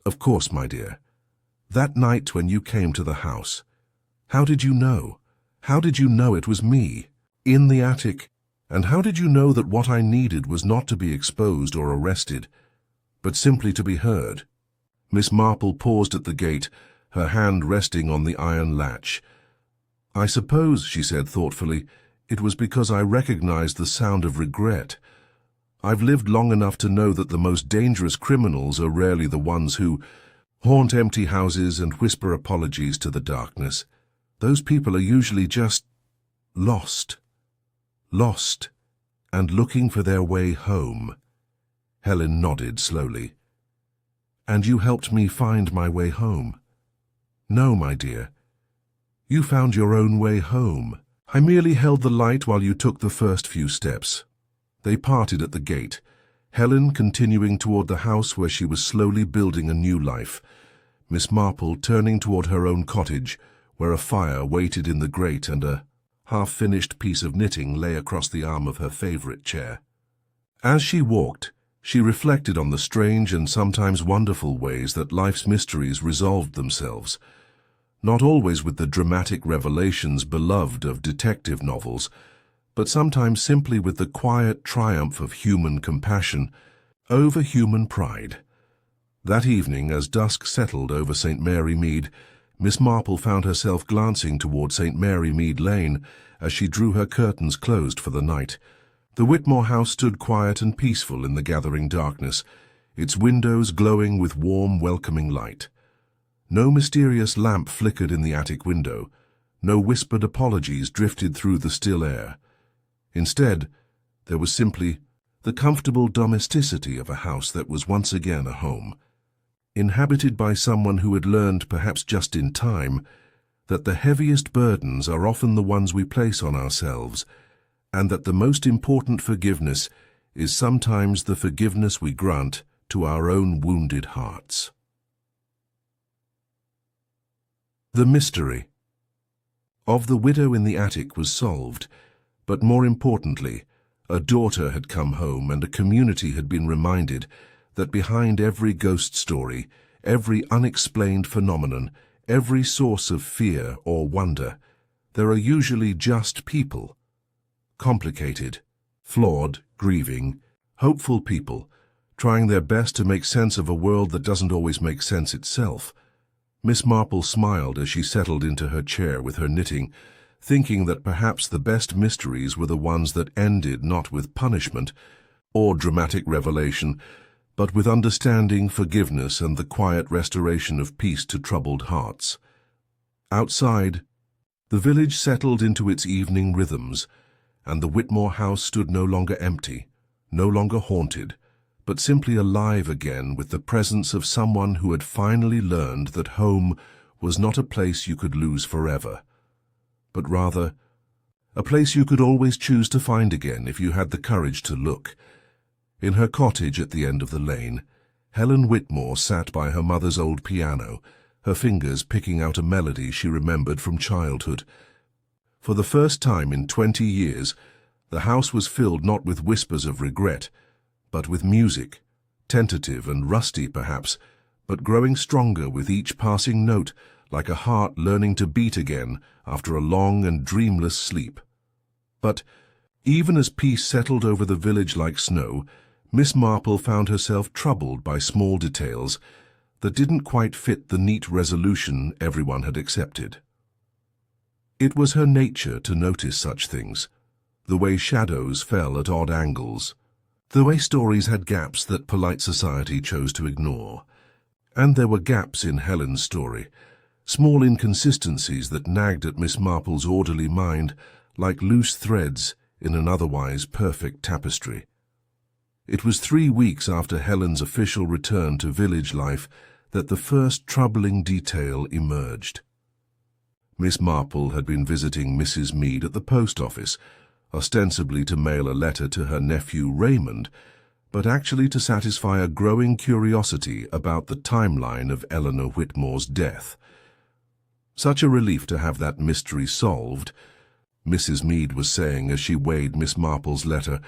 "Of course, my dear. That night when you came to the house, how did you know? How did you know it was me, in the attic? And how did you know that what I needed was not to be exposed or arrested, but simply to be heard?" Miss Marple paused at the gate, her hand resting on the iron latch. "I suppose," she said thoughtfully, "it was because I recognized the sound of regret. I've lived long enough to know that the most dangerous criminals are rarely the ones who haunt empty houses and whisper apologies to the darkness. Those people are usually just lost, and looking for their way home." Helen nodded slowly. "And you helped me find my way home?" "No, my dear. You found your own way home. I merely held the light while you took the first few steps." They parted at the gate, Helen continuing toward the house where she was slowly building a new life, Miss Marple turning toward her own cottage, where a fire waited in the grate and a half-finished piece of knitting lay across the arm of her favorite chair. As she walked, she reflected on the strange and sometimes wonderful ways that life's mysteries resolved themselves, not always with the dramatic revelations beloved of detective novels, but sometimes simply with the quiet triumph of human compassion over human pride. That evening, as dusk settled over St. Mary Mead, Miss Marple found herself glancing toward St. Mary Mead Lane as she drew her curtains closed for the night. The Whitmore house stood quiet and peaceful in the gathering darkness, its windows glowing with warm, welcoming light. No mysterious lamp flickered in the attic window, no whispered apologies drifted through the still air. Instead, there was simply the comfortable domesticity of a house that was once again a home, inhabited by someone who had learned, perhaps just in time, that the heaviest burdens are often the ones we place on ourselves, and that the most important forgiveness is sometimes the forgiveness we grant to our own wounded hearts. The mystery of the widow in the attic was solved, but more importantly, a daughter had come home and a community had been reminded that behind every ghost story, every unexplained phenomenon, every source of fear or wonder, there are usually just people. Complicated, flawed, grieving, hopeful people, trying their best to make sense of a world that doesn't always make sense itself. Miss Marple smiled as she settled into her chair with her knitting, thinking that perhaps the best mysteries were the ones that ended not with punishment or dramatic revelation, but with understanding, forgiveness, and the quiet restoration of peace to troubled hearts. Outside, the village settled into its evening rhythms, and the Whitmore house stood no longer empty, no longer haunted, but simply alive again with the presence of someone who had finally learned that home was not a place you could lose forever, but rather a place you could always choose to find again if you had the courage to look. In her cottage at the end of the lane, Helen Whitmore sat by her mother's old piano, her fingers picking out a melody she remembered from childhood. For the first time in 20 years, the house was filled not with whispers of regret, but with music, tentative and rusty perhaps, but growing stronger with each passing note, like a heart learning to beat again after a long and dreamless sleep. But even as peace settled over the village like snow, Miss Marple found herself troubled by small details that didn't quite fit the neat resolution everyone had accepted. It was her nature to notice such things, the way shadows fell at odd angles, the way stories had gaps that polite society chose to ignore. And there were gaps in Helen's story, small inconsistencies that nagged at Miss Marple's orderly mind like loose threads in an otherwise perfect tapestry. It was 3 weeks after Helen's official return to village life that the first troubling detail emerged. Miss Marple had been visiting Mrs. Mead at the post office, ostensibly to mail a letter to her nephew Raymond, but actually to satisfy a growing curiosity about the timeline of Eleanor Whitmore's death. Such a relief to have that mystery solved, Mrs. Mead was saying as she weighed Miss Marple's letter,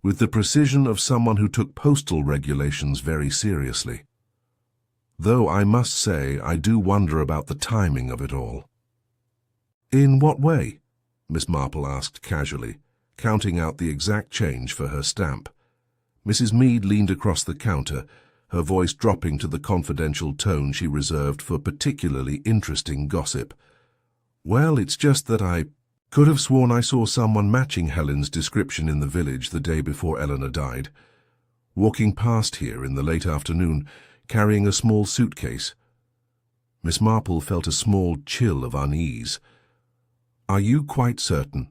with the precision of someone who took postal regulations very seriously. Though I must say I do wonder about the timing of it all. In what way? Miss Marple asked casually, counting out the exact change for her stamp. Mrs. Meade leaned across the counter, her voice dropping to the confidential tone she reserved for particularly interesting gossip. "Well, it's just that I could have sworn I saw someone matching Helen's description in the village the day before Eleanor died, walking past here in the late afternoon, carrying a small suitcase." Miss Marple felt a small chill of unease. "Are you quite certain?"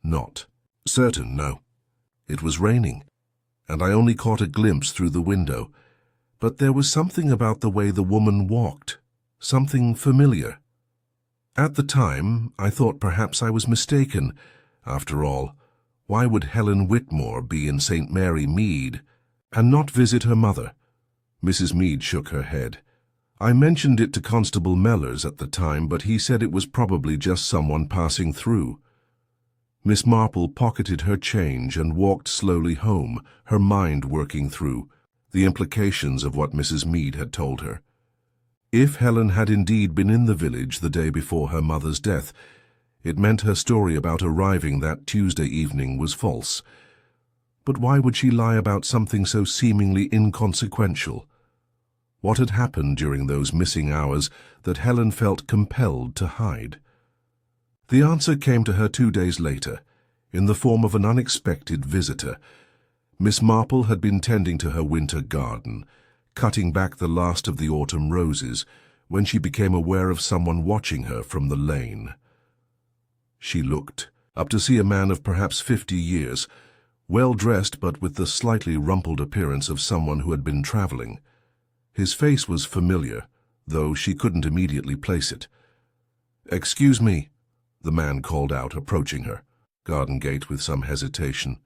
"Not certain, no. It was raining, and I only caught a glimpse through the window, but there was something about the way the woman walked, something familiar. At the time, I thought perhaps I was mistaken. After all, why would Helen Whitmore be in St. Mary Mead and not visit her mother?" Mrs. Meade shook her head. "I mentioned it to Constable Mellors at the time, but he said it was probably just someone passing through." Miss Marple pocketed her change and walked slowly home, her mind working through the implications of what Mrs. Meade had told her. If Helen had indeed been in the village the day before her mother's death, it meant her story about arriving that Tuesday evening was false. But why would she lie about something so seemingly inconsequential? What had happened during those missing hours that Helen felt compelled to hide? The answer came to her 2 days later, in the form of an unexpected visitor. Miss Marple had been tending to her winter garden, cutting back the last of the autumn roses, when she became aware of someone watching her from the lane. She looked up to see a man of perhaps 50 years, well-dressed but with the slightly rumpled appearance of someone who had been traveling. His face was familiar, though she couldn't immediately place it. "Excuse me," the man called out, approaching her, garden gate with some hesitation.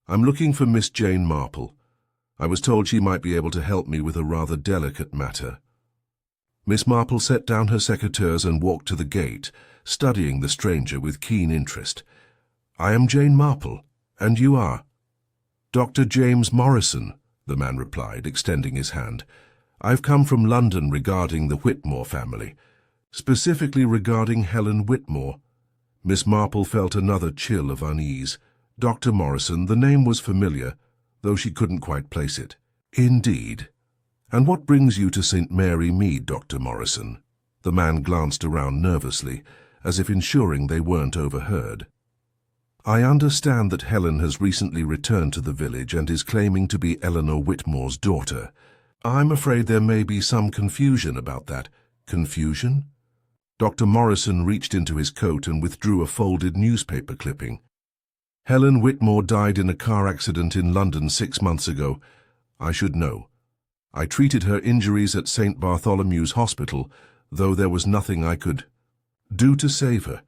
"I'm looking for Miss Jane Marple. I was told she might be able to help me with a rather delicate matter." Miss Marple set down her secateurs and walked to the gate, studying the stranger with keen interest. "I am Jane Marple, and you are?" "Dr. James Morrison," the man replied, extending his hand. "I've come from London regarding the Whitmore family, specifically regarding Helen Whitmore." Miss Marple felt another chill of unease. Dr. Morrison, the name was familiar, though she couldn't quite place it. "Indeed. And what brings you to St. Mary Mead, Dr. Morrison?" The man glanced around nervously, as if ensuring they weren't overheard. "I understand that Helen has recently returned to the village and is claiming to be Eleanor Whitmore's daughter. I'm afraid there may be some confusion about that." "Confusion?" Dr. Morrison reached into his coat and withdrew a folded newspaper clipping. "Helen Whitmore died in a car accident in London 6 months ago. I should know. I treated her injuries at St. Bartholomew's Hospital, though there was nothing I could do to save her.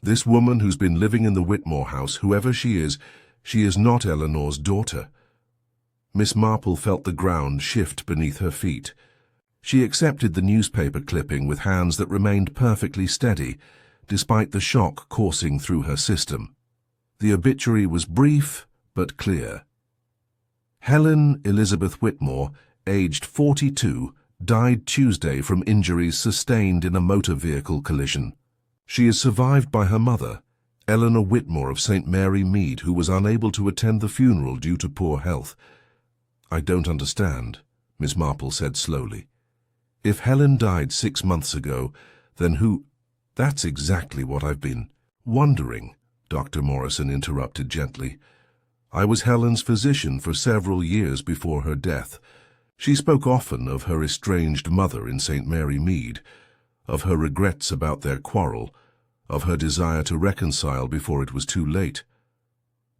This woman who's been living in the Whitmore house, whoever she is not Eleanor's daughter." Miss Marple felt the ground shift beneath her feet. She accepted the newspaper clipping with hands that remained perfectly steady, despite the shock coursing through her system. The obituary was brief but clear. "Helen Elizabeth Whitmore, aged 42, died Tuesday from injuries sustained in a motor vehicle collision. She is survived by her mother, Eleanor Whitmore of St. Mary Mead, who was unable to attend the funeral due to poor health." "I don't understand," Miss Marple said slowly. "If Helen died 6 months ago, then who—" "That's exactly what I've been wondering," Dr. Morrison interrupted gently. "I was Helen's physician for several years before her death. She spoke often of her estranged mother in St. Mary Mead, of her regrets about their quarrel, of her desire to reconcile before it was too late.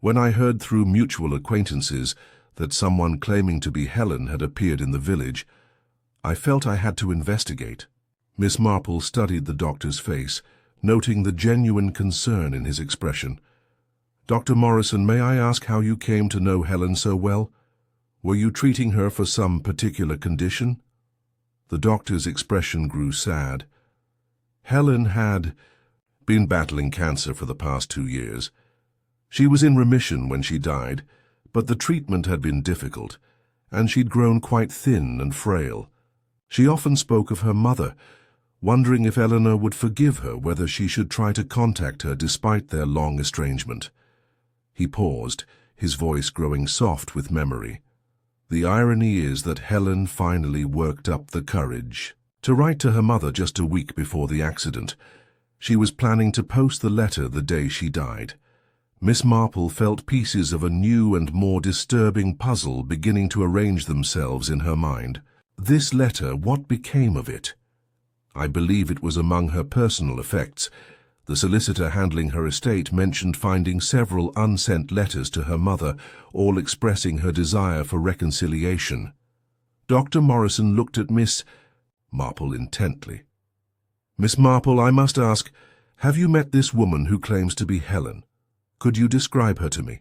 When I heard through mutual acquaintances that someone claiming to be Helen had appeared in the village, I felt I had to investigate." Miss Marple studied the doctor's face, noting the genuine concern in his expression. "Dr. Morrison, may I ask how you came to know Helen so well? Were you treating her for some particular condition?" The doctor's expression grew sad. "Helen had been battling cancer for the past 2 years. She was in remission when she died, but the treatment had been difficult, and she'd grown quite thin and frail. She often spoke of her mother, wondering if Eleanor would forgive her, whether she should try to contact her despite their long estrangement. He paused, his voice growing soft with memory. The irony is that Helen finally worked up the courage to write to her mother just a week before the accident. She was planning to post the letter the day she died. Miss Marple felt pieces of a new and more disturbing puzzle beginning to arrange themselves in her mind. This letter, what became of it? I believe it was among her personal effects. The solicitor handling her estate mentioned finding several unsent letters to her mother, all expressing her desire for reconciliation. Dr. Morrison looked at Miss Marple intently. Miss Marple, I must ask, have you met this woman who claims to be Helen? Could you describe her to me?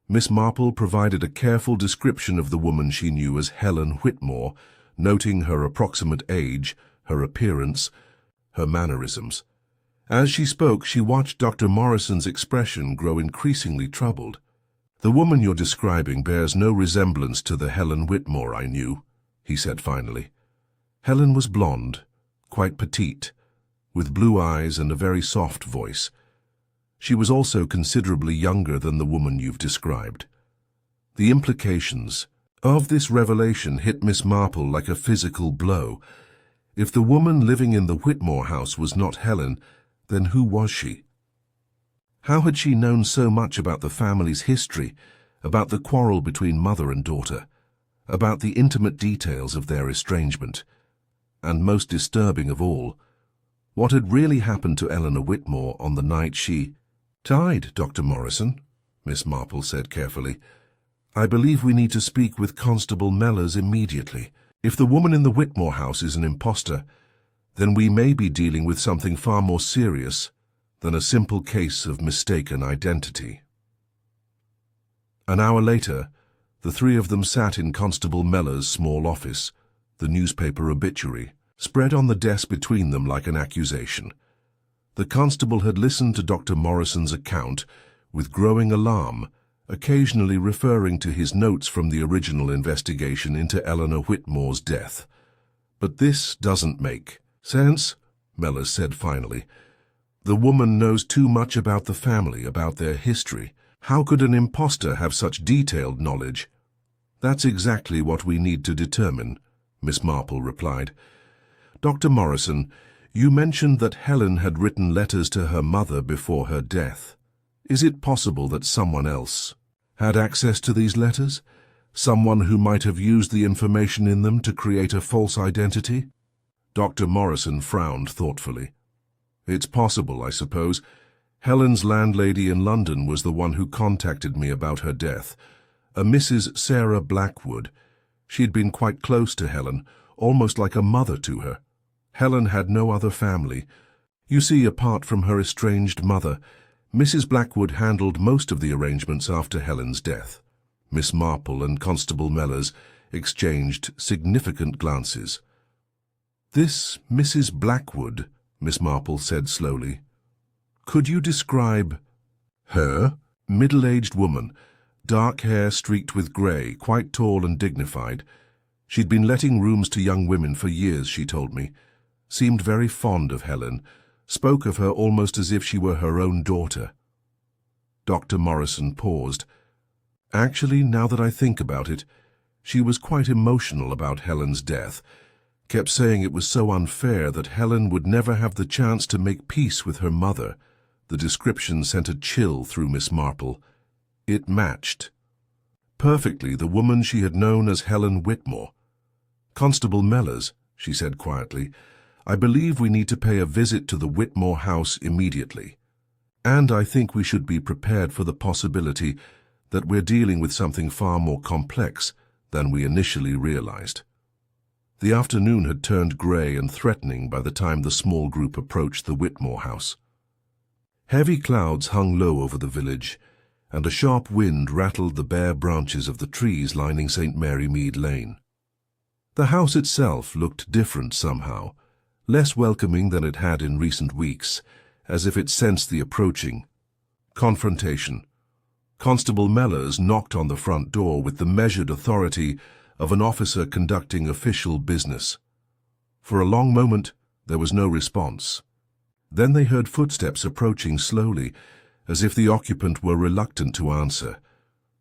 Miss Marple provided a careful description of the woman she knew as Helen Whitmore, noting her approximate age, her appearance, her mannerisms. As she spoke, she watched Dr. Morrison's expression grow increasingly troubled. The woman you're describing bears no resemblance to the Helen Whitmore I knew, he said finally. Helen was blonde, quite petite, with blue eyes and a very soft voice. She was also considerably younger than the woman you've described. The implications of this revelation hit Miss Marple like a physical blow. If the woman living in the Whitmore house was not Helen, then who was she? How had she known so much about the family's history, about the quarrel between mother and daughter, about the intimate details of their estrangement? And most disturbing of all, what had really happened to Eleanor Whitmore on the night she died, Dr. Morrison? Miss Marple said carefully. I believe we need to speak with Constable Mellors immediately. If the woman in the Whitmore house is an impostor, then we may be dealing with something far more serious than a simple case of mistaken identity. An hour later, the three of them sat in Constable Mellors' small office, the newspaper obituary spread on the desk between them like an accusation. The constable had listened to Dr. Morrison's account with growing alarm, occasionally referring to his notes from the original investigation into Eleanor Whitmore's death. But this doesn't make sense, Mellors said finally. The woman knows too much about the family, about their history. How could an impostor have such detailed knowledge? That's exactly what we need to determine, Miss Marple replied. Dr. Morrison, you mentioned that Helen had written letters to her mother before her death. Is it possible that someone else had access to these letters? Someone who might have used the information in them to create a false identity? Dr. Morrison frowned thoughtfully. It's possible, I suppose. Helen's landlady in London was the one who contacted me about her death, a Mrs. Sarah Blackwood. She'd been quite close to Helen, almost like a mother to her. Helen had no other family. You see, apart from her estranged mother, Mrs. Blackwood handled most of the arrangements after Helen's death. Miss Marple and Constable Mellors exchanged significant glances. This Mrs. Blackwood, Miss Marple said slowly. Could you describe her? Middle-aged woman, dark hair streaked with grey, quite tall and dignified. She'd been letting rooms to young women for years, she told me. Seemed very fond of Helen, spoke of her almost as if she were her own daughter. Dr. Morrison paused. Actually, now that I think about it, she was quite emotional about Helen's death. Kept saying it was so unfair that Helen would never have the chance to make peace with her mother. The description sent a chill through Miss Marple. It matched perfectly the woman she had known as Helen Whitmore. Constable Mellors, she said quietly, I believe we need to pay a visit to the Whitmore house immediately. And I think we should be prepared for the possibility that we're dealing with something far more complex than we initially realized. The afternoon had turned grey and threatening by the time the small group approached the Whitmore house. Heavy clouds hung low over the village, and a sharp wind rattled the bare branches of the trees lining St. Mary Mead Lane. The house itself looked different somehow, less welcoming than it had in recent weeks, as if it sensed the approaching confrontation. Constable Mellors knocked on the front door with the measured authority of an officer conducting official business. For a long moment, There was no response. Then they heard footsteps approaching slowly, as if the occupant were reluctant to answer.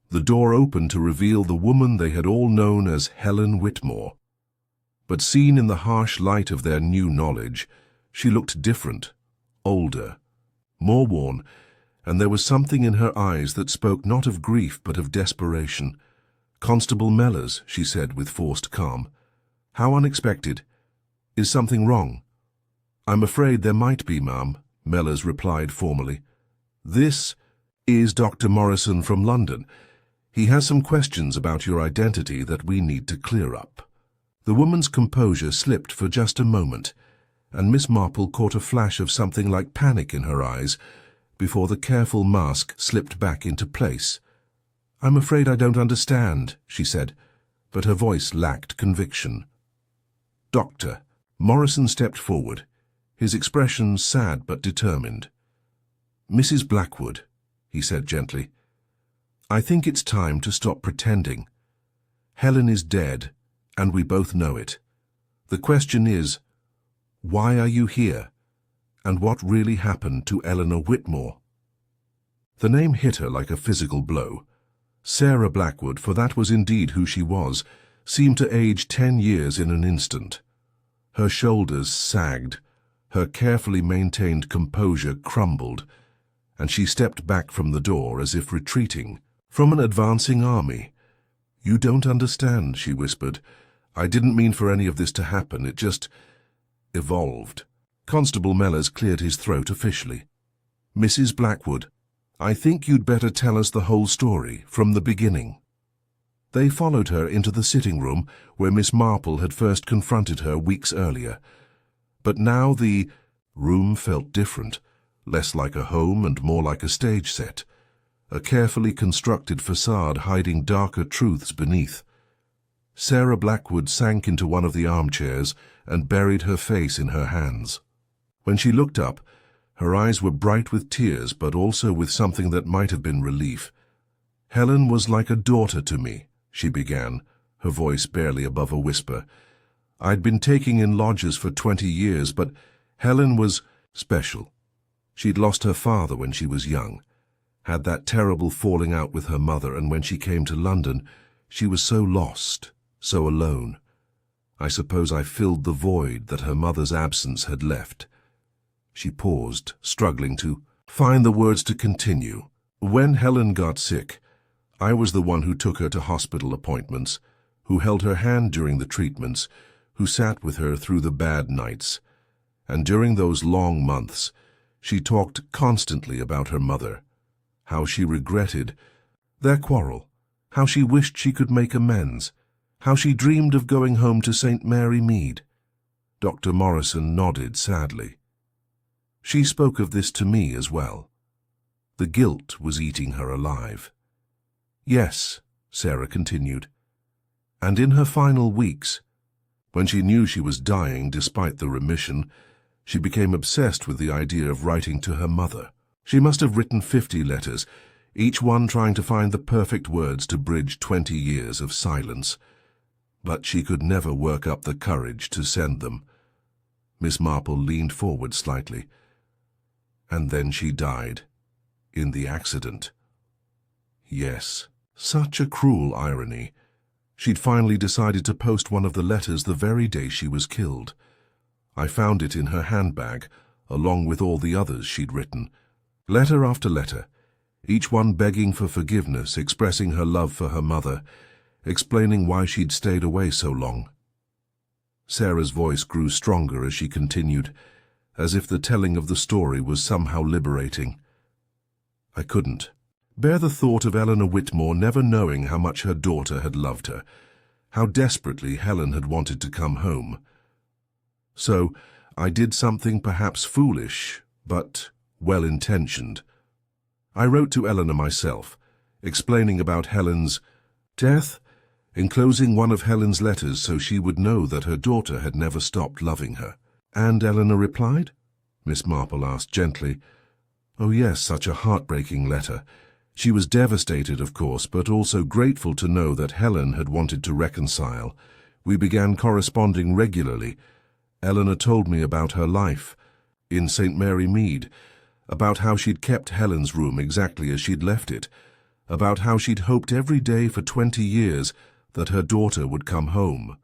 The door opened to reveal the woman they had all known as Helen Whitmore. But seen in the harsh light of their new knowledge, she looked different, older, more worn, and there was something in her eyes that spoke not of grief but of desperation. "Constable Mellors," she said with forced calm. "How unexpected. Is something wrong?" "I'm afraid there might be, ma'am," Mellors replied formally. "This is Dr. Morrison from London. He has some questions about your identity that we need to clear up." The woman's composure slipped for just a moment, and Miss Marple caught a flash of something like panic in her eyes before the careful mask slipped back into place. "I'm afraid I don't understand," she said, but her voice lacked conviction. "Doctor." Morrison stepped forward, his expression sad but determined. "Mrs. Blackwood," he said gently, "I think it's time to stop pretending. Helen is dead, and we both know it. The question is, why are you here, and what really happened to Eleanor Whitmore?" The name hit her like a physical blow. Sarah Blackwood, for that was indeed who she was, seemed to age 10 years in an instant. Her shoulders sagged, her carefully maintained composure crumbled, and she stepped back from the door as if retreating from an advancing army. "You don't understand," she whispered. "I didn't mean for any of this to happen. It just evolved." Constable Mellors cleared his throat officially. "Mrs. Blackwood, I think you'd better tell us the whole story from the beginning." They followed her into the sitting room where Miss Marple had first confronted her weeks earlier. But now the room felt different, less like a home and more like a stage set, a carefully constructed facade hiding darker truths beneath. Sarah Blackwood sank into one of the armchairs and buried her face in her hands. When she looked up, her eyes were bright with tears, but also with something that might have been relief. "Helen was like a daughter to me," she began, her voice barely above a whisper. "I'd been taking in lodgers for 20 years, but Helen was special. She'd lost her father when she was young, had that terrible falling out with her mother, and when she came to London, she was so lost, so alone. I suppose I filled the void that her mother's absence had left." She paused, struggling to find the words to continue. "When Helen got sick, I was the one who took her to hospital appointments, who held her hand during the treatments, who sat with her through the bad nights. And during those long months, she talked constantly about her mother, how she regretted their quarrel, how she wished she could make amends, how she dreamed of going home to St. Mary Mead." Dr. Morrison nodded sadly. "She spoke of this to me as well. The guilt was eating her alive." "Yes," Sarah continued, "and in her final weeks, when she knew she was dying despite the remission, she became obsessed with the idea of writing to her mother. She must have written 50 letters, each one trying to find the perfect words to bridge 20 years of silence. But she could never work up the courage to send them." Miss Marple leaned forward slightly. "And then she died, in the accident." Yes, such a cruel irony. She'd finally decided to post one of the letters the very day she was killed. I found it in her handbag, along with all the others she'd written. Letter after letter, each one begging for forgiveness, expressing her love for her mother, explaining why she'd stayed away so long. Sarah's voice grew stronger as she continued, as if the telling of the story was somehow liberating. "I couldn't bear the thought of Eleanor Whitmore never knowing how much her daughter had loved her, how desperately Helen had wanted to come home. So I did something perhaps foolish, but well-intentioned. I wrote to Eleanor myself, explaining about Helen's death, enclosing one of Helen's letters so she would know that her daughter had never stopped loving her." "And Eleanor replied?" Miss Marple asked gently. "Oh yes, such a heartbreaking letter. She was devastated, of course, but also grateful to know that Helen had wanted to reconcile. We began corresponding regularly, Eleanor told me about her life in St. Mary Mead, about how she'd kept Helen's room exactly as she'd left it, about how she'd hoped every day for 20 years that her daughter would come home.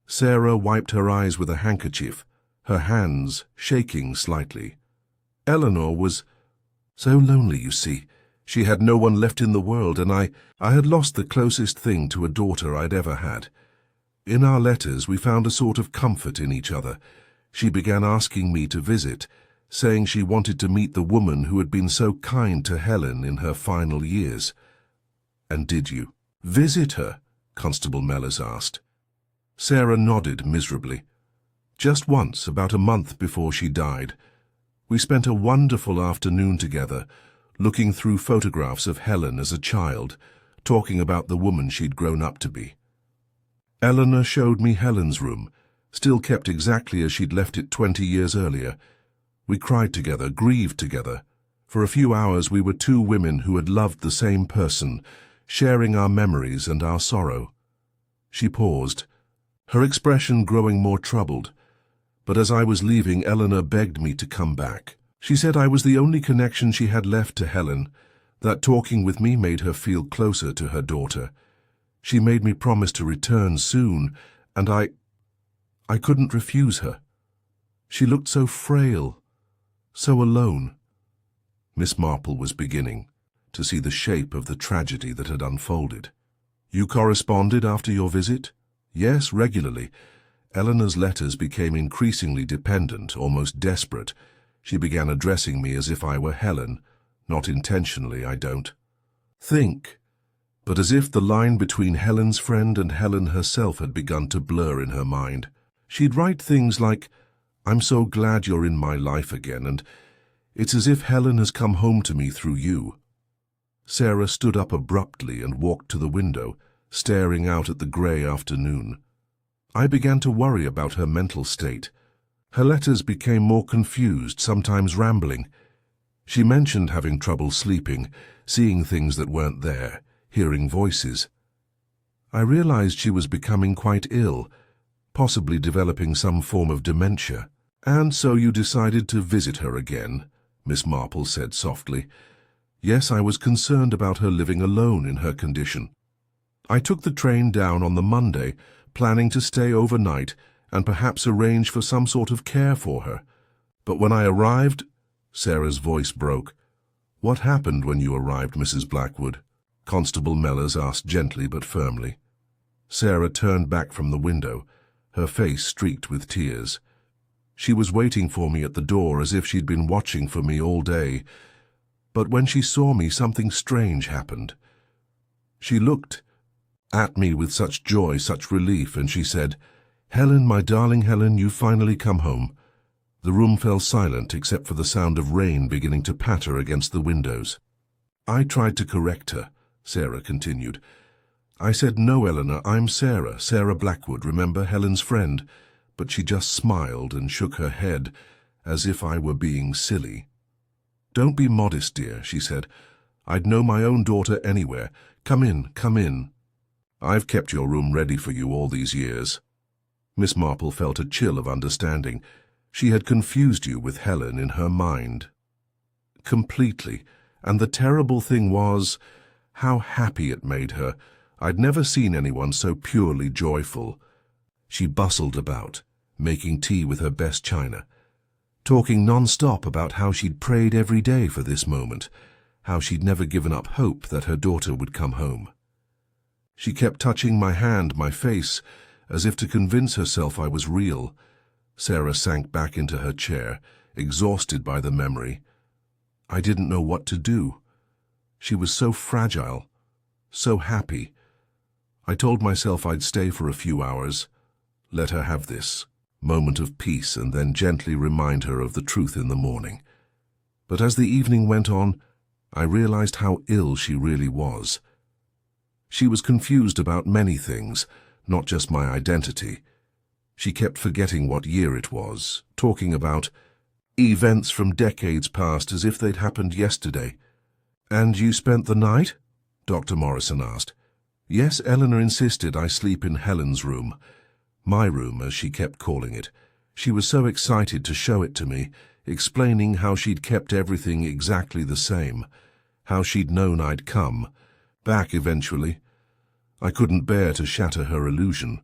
Sarah wiped her eyes with a handkerchief, her hands shaking slightly. Eleanor was so lonely, you see. She had no one left in the world, and I had lost the closest thing to a daughter I'd ever had. In our letters, we found a sort of comfort in each other. She began asking me to visit, saying she wanted to meet the woman who had been so kind to Helen in her final years. And did you visit her? Constable Mellors asked. Sarah nodded miserably. Just once, about a month before she died. We spent a wonderful afternoon together, looking through photographs of Helen as a child, talking about the woman she'd grown up to be. Eleanor showed me Helen's room, still kept exactly as she'd left it 20 years earlier. We cried together, grieved together. For a few hours we were two women who had loved the same person, sharing our memories and our sorrow. She paused, her expression growing more troubled. But as I was leaving, Eleanor begged me to come back. She said I was the only connection she had left to Helen, that talking with me made her feel closer to her daughter. She made me promise to return soon, and I couldn't refuse her. She looked so frail, so alone. Miss Marple was beginning to see the shape of the tragedy that had unfolded. You corresponded after your visit? Yes, regularly. Eleanor's letters became increasingly dependent, almost desperate. She began addressing me as if I were Helen. Not intentionally, I don't think, but as if the line between Helen's friend and Helen herself had begun to blur in her mind. She'd write things like, "I'm so glad you're in my life again, and it's as if Helen has come home to me through you." Sarah stood up abruptly and walked to the window, staring out at the grey afternoon. I began to worry about her mental state. Her letters became more confused, sometimes rambling. She mentioned having trouble sleeping, seeing things that weren't there, hearing voices. I realized she was becoming quite ill, possibly developing some form of dementia. "And so you decided to visit her again," Miss Marple said softly. "Yes, I was concerned about her living alone in her condition. I took the train down on the Monday, planning to stay overnight and perhaps arrange for some sort of care for her. But when I arrived—" Sarah's voice broke. "What happened when you arrived, Mrs. Blackwood?" Constable Mellors asked gently but firmly. Sarah turned back from the window, her face streaked with tears. She was waiting for me at the door as if she'd been watching for me all day. But when she saw me, something strange happened. She looked at me with such joy, such relief, and she said, "Helen, my darling Helen, you've finally come home." The room fell silent except for the sound of rain beginning to patter against the windows. "I tried to correct her," Sarah continued. "I said, 'No, Eleanor, I'm Sarah, Sarah Blackwood, remember, Helen's friend.' But she just smiled and shook her head as if I were being silly. 'Don't be modest, dear,' she said. 'I'd know my own daughter anywhere. Come in, come in. I've kept your room ready for you all these years.'" Miss Marple felt a chill of understanding. She had confused you with Helen in her mind. Completely. And the terrible thing was, how happy it made her. I'd never seen anyone so purely joyful. She bustled about, making tea with her best china, talking non-stop about how she'd prayed every day for this moment, how she'd never given up hope that her daughter would come home. She kept touching my hand, my face, as if to convince herself I was real. Sarah sank back into her chair, exhausted by the memory. I didn't know what to do. She was so fragile, so happy. I told myself I'd stay for a few hours, let her have this moment of peace, and then gently remind her of the truth in the morning. But as the evening went on, I realized how ill she really was. She was confused about many things, not just my identity. She kept forgetting what year it was, talking about events from decades past as if they'd happened yesterday. "And you spent the night?" Dr. Morrison asked. "Yes, Eleanor insisted I sleep in Helen's room. My room, as she kept calling it. She was so excited to show it to me, explaining how she'd kept everything exactly the same, how she'd known I'd come back eventually. I couldn't bear to shatter her illusion.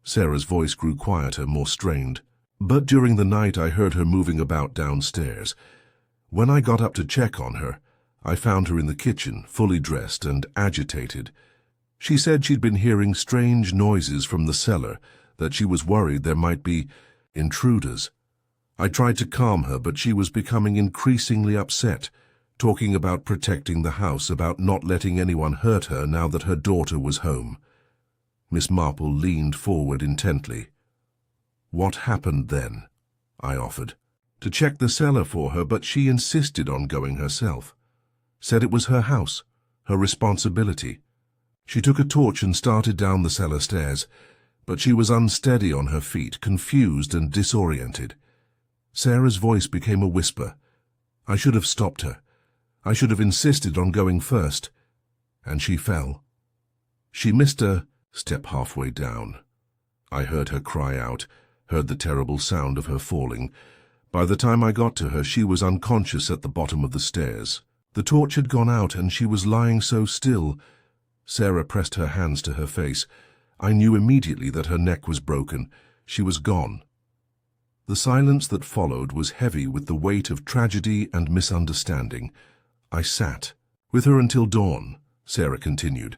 Sarah's voice grew quieter, more strained. But during the night I heard her moving about downstairs. When I got up to check on her, I found her in the kitchen, fully dressed and agitated. She said she'd been hearing strange noises from the cellar, that she was worried there might be intruders. I tried to calm her, but she was becoming increasingly upset, talking about protecting the house, about not letting anyone hurt her now that her daughter was home. Miss Marple leaned forward intently. "What happened then?" I offered. "To check the cellar for her, but she insisted on going herself. Said it was her house, her responsibility. She took a torch and started down the cellar stairs, but she was unsteady on her feet, confused and disoriented." Sarah's voice became a whisper. "I should have stopped her. I should have insisted on going first. And she fell. She missed a step halfway down. I heard her cry out, heard the terrible sound of her falling. By the time I got to her, she was unconscious at the bottom of the stairs. The torch had gone out and she was lying so still." Sarah pressed her hands to her face. "I knew immediately that her neck was broken. She was gone." The silence that followed was heavy with the weight of tragedy and misunderstanding. I sat with her until dawn, Sarah continued.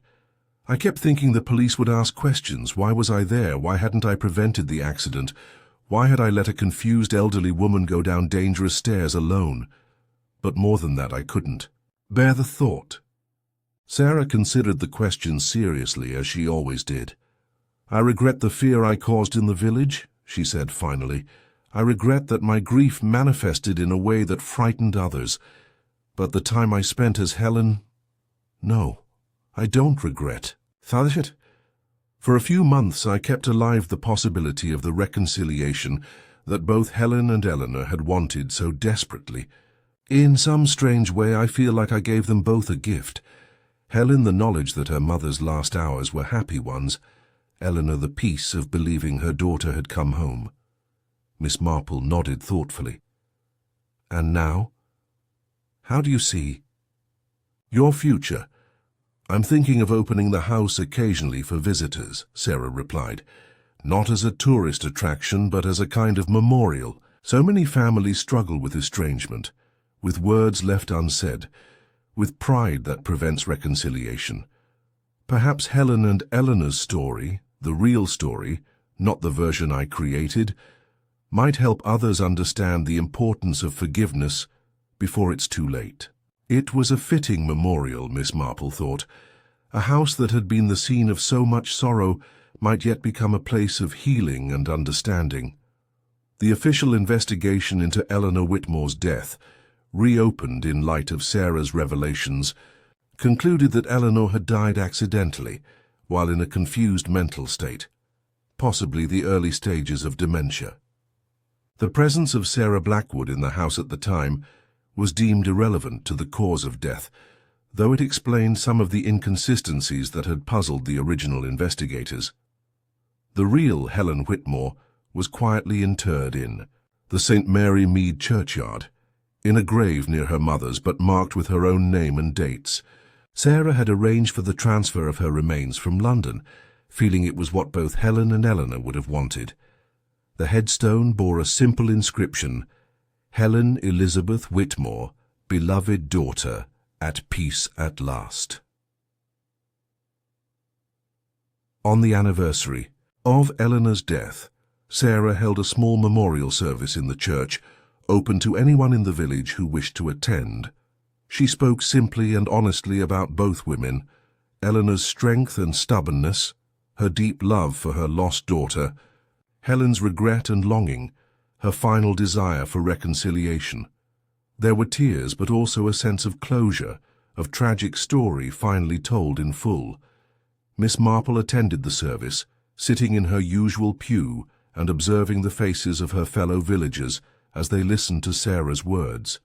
"I kept thinking the police would ask questions. Why was I there? Why hadn't I prevented the accident? Why had I let a confused elderly woman go down dangerous stairs alone? But more than that, I couldn't bear the thought." Sarah considered the question seriously, as she always did. "I regret the fear I caused in the village," she said finally. "I regret that my grief manifested in a way that frightened others. But the time I spent as Helen, no, I don't regret. Thalichet. For a few months I kept alive the possibility of the reconciliation that both Helen and Eleanor had wanted so desperately. In some strange way I feel like I gave them both a gift. Helen the knowledge that her mother's last hours were happy ones, Eleanor the peace of believing her daughter had come home." Miss Marple nodded thoughtfully. "And now? How do you see your future?" "I'm thinking of opening the house occasionally for visitors," Sarah replied. "Not as a tourist attraction, but as a kind of memorial. So many families struggle with estrangement, with words left unsaid, with pride that prevents reconciliation. Perhaps Helen and Eleanor's story, the real story, not the version I created, might help others understand the importance of forgiveness before it's too late." It was a fitting memorial, Miss Marple thought. A house that had been the scene of so much sorrow might yet become a place of healing and understanding. The official investigation into Eleanor Whitmore's death, reopened in light of Sarah's revelations, concluded that Eleanor had died accidentally while in a confused mental state, possibly the early stages of dementia. The presence of Sarah Blackwood in the house at the time was deemed irrelevant to the cause of death, though it explained some of the inconsistencies that had puzzled the original investigators. The real Helen Whitmore was quietly interred in the St. Mary Mead churchyard, in a grave near her mother's but marked with her own name and dates. Sarah had arranged for the transfer of her remains from London, feeling it was what both Helen and Eleanor would have wanted. The headstone bore a simple inscription: "Helen Elizabeth Whitmore, beloved daughter, at peace at last." On the anniversary of Eleanor's death, Sarah held a small memorial service in the church, open to anyone in the village who wished to attend. She spoke simply and honestly about both women, Eleanor's strength and stubbornness, her deep love for her lost daughter, Helen's regret and longing, her final desire for reconciliation. There were tears, but also a sense of closure, of tragic story finally told in full. Miss Marple attended the service, sitting in her usual pew and observing the faces of her fellow villagers as they listened to Sarah's words.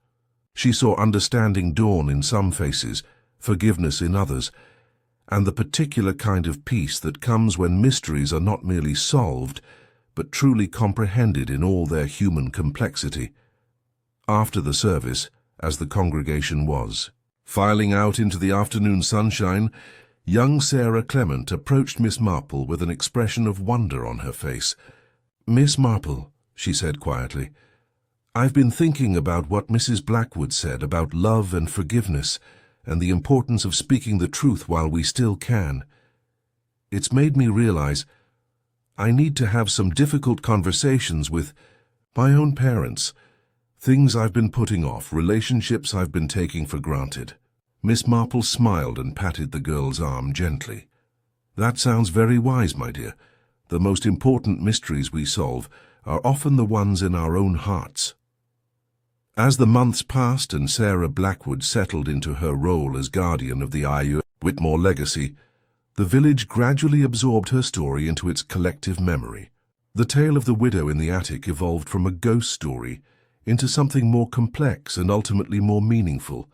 She saw understanding dawn in some faces, forgiveness in others, and the particular kind of peace that comes when mysteries are not merely solved, but truly comprehended in all their human complexity. After the service, as the congregation was filing out into the afternoon sunshine, young Sarah Clement approached Miss Marple with an expression of wonder on her face. "Miss Marple," she said quietly, "I've been thinking about what Mrs. Blackwood said about love and forgiveness and the importance of speaking the truth while we still can. It's made me realize I need to have some difficult conversations with my own parents, things I've been putting off, relationships I've been taking for granted." Miss Marple smiled and patted the girl's arm gently. "That sounds very wise, my dear. The most important mysteries we solve are often the ones in our own hearts." As the months passed and Sarah Blackwood settled into her role as guardian of the Whitmore legacy, the village gradually absorbed her story into its collective memory. The tale of the widow in the attic evolved from a ghost story into something more complex and ultimately more meaningful,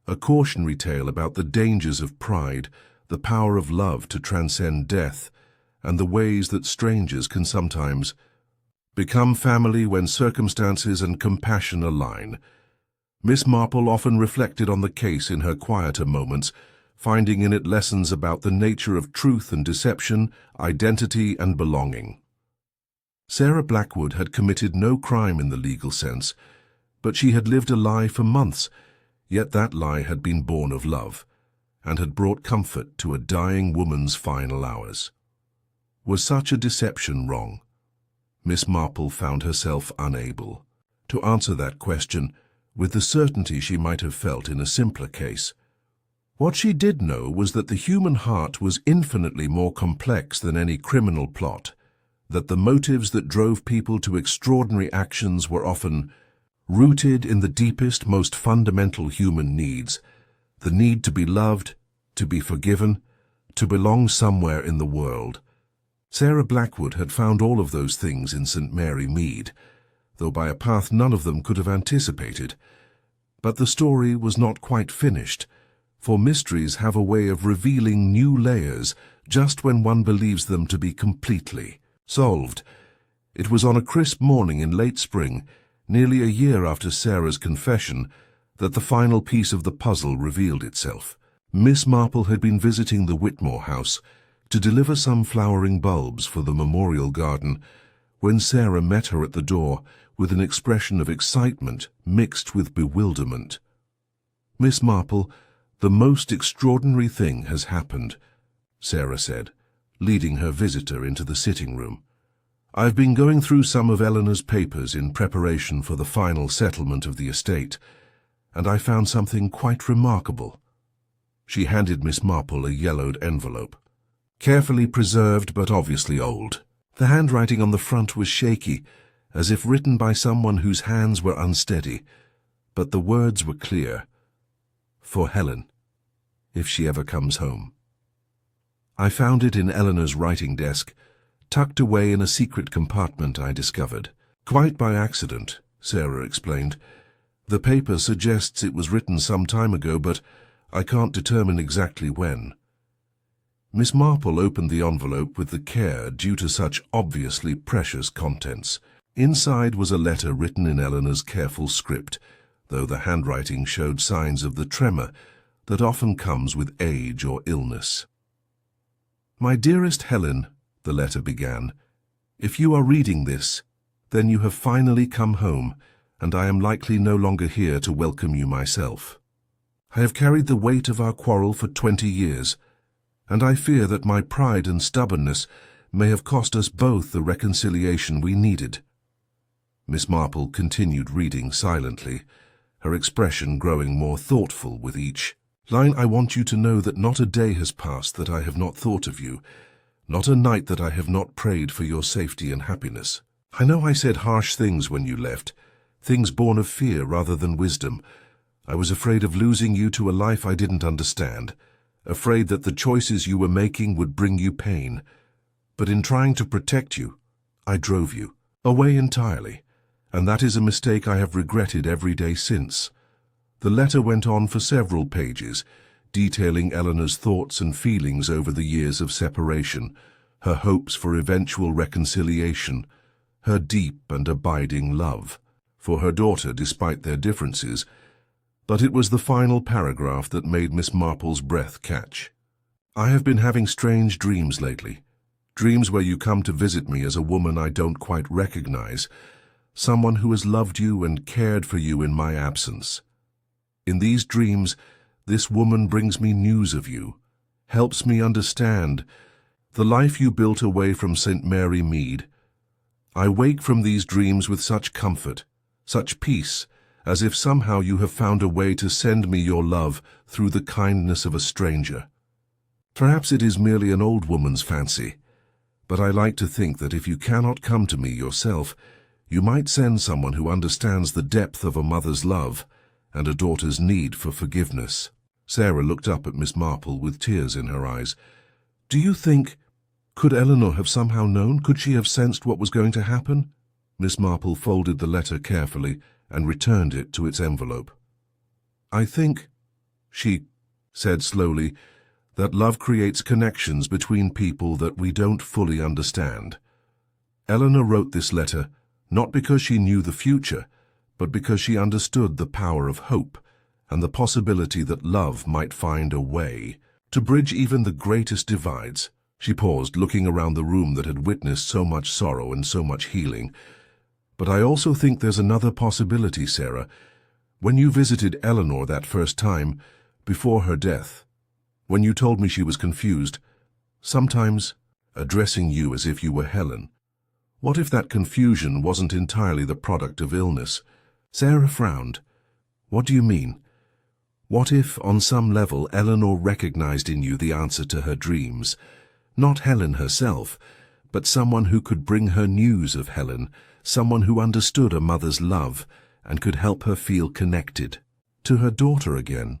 a cautionary tale about the dangers of pride, the power of love to transcend death, and the ways that strangers can sometimes become family when circumstances and compassion align. Miss Marple often reflected on the case in her quieter moments, finding in it lessons about the nature of truth and deception, identity and belonging. Sarah Blackwood had committed no crime in the legal sense, but she had lived a lie for months, yet that lie had been born of love, and had brought comfort to a dying woman's final hours. Was such a deception wrong? Miss Marple found herself unable to answer that question with the certainty she might have felt in a simpler case. What she did know was that the human heart was infinitely more complex than any criminal plot, that the motives that drove people to extraordinary actions were often rooted in the deepest, most fundamental human needs, the need to be loved, to be forgiven, to belong somewhere in the world. Sarah Blackwood had found all of those things in St. Mary Mead, though by a path none of them could have anticipated. But the story was not quite finished, for mysteries have a way of revealing new layers just when one believes them to be completely solved. It was on a crisp morning in late spring, nearly a year after Sarah's confession, that the final piece of the puzzle revealed itself. Miss Marple had been visiting the Whitmore house to deliver some flowering bulbs for the memorial garden when Sarah met her at the door with an expression of excitement mixed with bewilderment. "Miss Marple, the most extraordinary thing has happened," Sarah said, leading her visitor into the sitting room. "I've been going through some of Eleanor's papers in preparation for the final settlement of the estate, and I found something quite remarkable." She handed Miss Marple a yellowed envelope. Carefully preserved but obviously old. The handwriting on the front was shaky, as if written by someone whose hands were unsteady, but the words were clear. "For Helen, if she ever comes home." "I found it in Eleanor's writing desk, tucked away in a secret compartment I discovered. Quite by accident," Sarah explained. "The paper suggests it was written some time ago, but I can't determine exactly when." Miss Marple opened the envelope with the care due to such obviously precious contents. Inside was a letter written in Eleanor's careful script, though the handwriting showed signs of the tremor that often comes with age or illness. "My dearest Helen," the letter began, "if you are reading this, then you have finally come home, and I am likely no longer here to welcome you myself. I have carried the weight of our quarrel for 20 years, and I fear that my pride and stubbornness may have cost us both the reconciliation we needed." Miss Marple continued reading silently, her expression growing more thoughtful with each line. "I want you to know that not a day has passed that I have not thought of you, not a night that I have not prayed for your safety and happiness. I know I said harsh things when you left, things born of fear rather than wisdom. I was afraid of losing you to a life I didn't understand, afraid that the choices you were making would bring you pain. But in trying to protect you, I drove you away entirely, and that is a mistake I have regretted every day since." The letter went on for several pages, detailing Eleanor's thoughts and feelings over the years of separation, her hopes for eventual reconciliation, her deep and abiding love for her daughter despite their differences, but it was the final paragraph that made Miss Marple's breath catch. "I have been having strange dreams lately. Dreams where you come to visit me as a woman I don't quite recognize, someone who has loved you and cared for you in my absence. In these dreams, this woman brings me news of you, helps me understand the life you built away from St. Mary Mead. I wake from these dreams with such comfort, such peace, as if somehow you have found a way to send me your love through the kindness of a stranger. Perhaps it is merely an old woman's fancy, but I like to think that if you cannot come to me yourself, you might send someone who understands the depth of a mother's love and a daughter's need for forgiveness." Sarah looked up at Miss Marple with tears in her eyes. "Do you think, could Eleanor have somehow known? Could she have sensed what was going to happen?" Miss Marple folded the letter carefully and returned it to its envelope. "I think," she said slowly, "that love creates connections between people that we don't fully understand. Eleanor wrote this letter not because she knew the future, but because she understood the power of hope and the possibility that love might find a way to bridge even the greatest divides." She paused, looking around the room that had witnessed so much sorrow and so much healing. "But I also think there's another possibility, Sarah. When you visited Eleanor that first time, before her death, when you told me she was confused, sometimes addressing you as if you were Helen, what if that confusion wasn't entirely the product of illness?" Sarah frowned. "What do you mean? What if, on some level, Eleanor recognized in you the answer to her dreams? Not Helen herself, but someone who could bring her news of Helen, someone who understood a mother's love and could help her feel connected to her daughter again."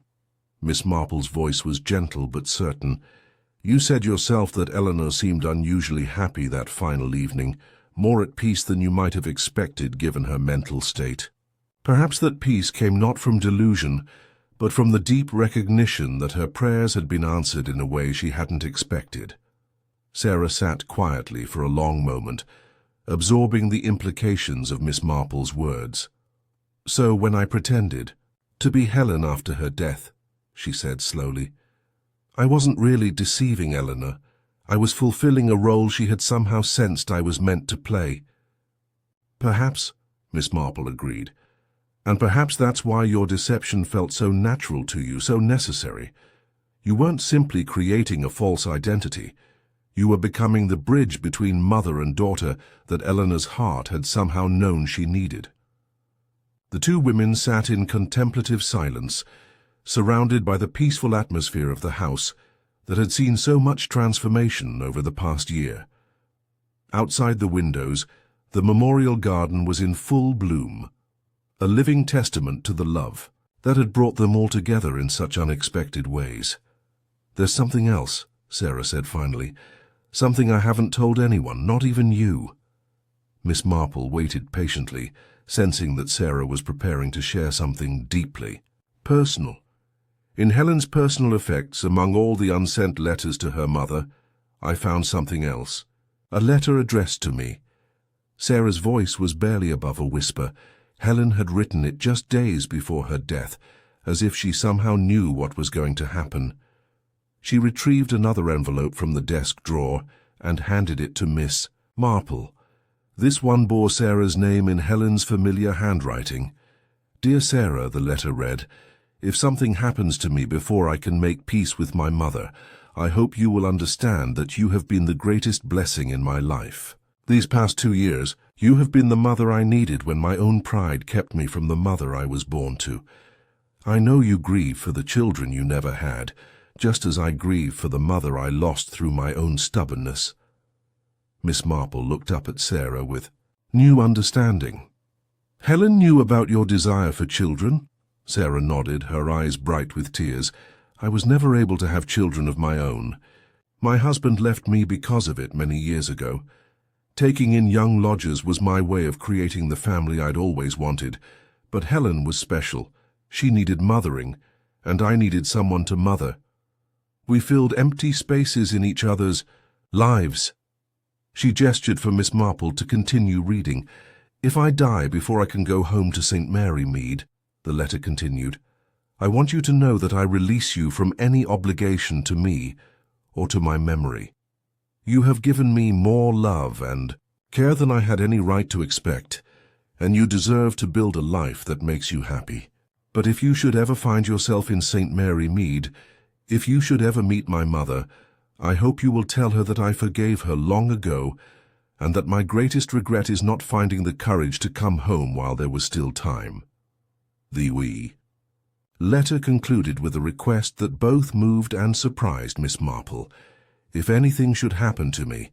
Miss Marple's voice was gentle but certain. "You said yourself that Eleanor seemed unusually happy that final evening, more at peace than you might have expected given her mental state. Perhaps that peace came not from delusion, but from the deep recognition that her prayers had been answered in a way she hadn't expected." Sarah sat quietly for a long moment, absorbing the implications of Miss Marple's words. "So when I pretended to be Helen after her death," she said slowly, "I wasn't really deceiving Eleanor. I was fulfilling a role she had somehow sensed I was meant to play." "Perhaps," Miss Marple agreed, "and perhaps that's why your deception felt so natural to you, so necessary. You weren't simply creating a false identity. You were becoming the bridge between mother and daughter that Eleanor's heart had somehow known she needed." The two women sat in contemplative silence, surrounded by the peaceful atmosphere of the house that had seen so much transformation over the past year. Outside the windows, the memorial garden was in full bloom, a living testament to the love that had brought them all together in such unexpected ways. "There's something else," Sarah said finally, "something I haven't told anyone, not even you." Miss Marple waited patiently, sensing that Sarah was preparing to share something deeply personal. "In Helen's personal effects, among all the unsent letters to her mother, I found something else. A letter addressed to me." Sarah's voice was barely above a whisper. Helen had written it just days before her death, as if she somehow knew what was going to happen. She retrieved another envelope from the desk drawer and handed it to Miss Marple. This one bore Sarah's name in Helen's familiar handwriting. "Dear Sarah," the letter read, "if something happens to me before I can make peace with my mother, I hope you will understand that you have been the greatest blessing in my life. These past 2 years, you have been the mother I needed when my own pride kept me from the mother I was born to. I know you grieve for the children you never had, just as I grieve for the mother I lost through my own stubbornness." Miss Marple looked up at Sarah with new understanding. "Helen knew about your desire for children?" Sarah nodded, her eyes bright with tears. "I was never able to have children of my own. My husband left me because of it many years ago. Taking in young lodgers was my way of creating the family I'd always wanted. But Helen was special. She needed mothering, and I needed someone to mother. We filled empty spaces in each other's lives." She gestured for Miss Marple to continue reading. "If I die before I can go home to St. Mary Mead," the letter continued, "I want you to know that I release you from any obligation to me or to my memory. You have given me more love and care than I had any right to expect, and you deserve to build a life that makes you happy. But if you should ever find yourself in St. Mary Mead, if you should ever meet my mother, I hope you will tell her that I forgave her long ago, and that my greatest regret is not finding the courage to come home while there was still time. The wee." Letter concluded with a request that both moved and surprised Miss Marple. "If anything should happen to me,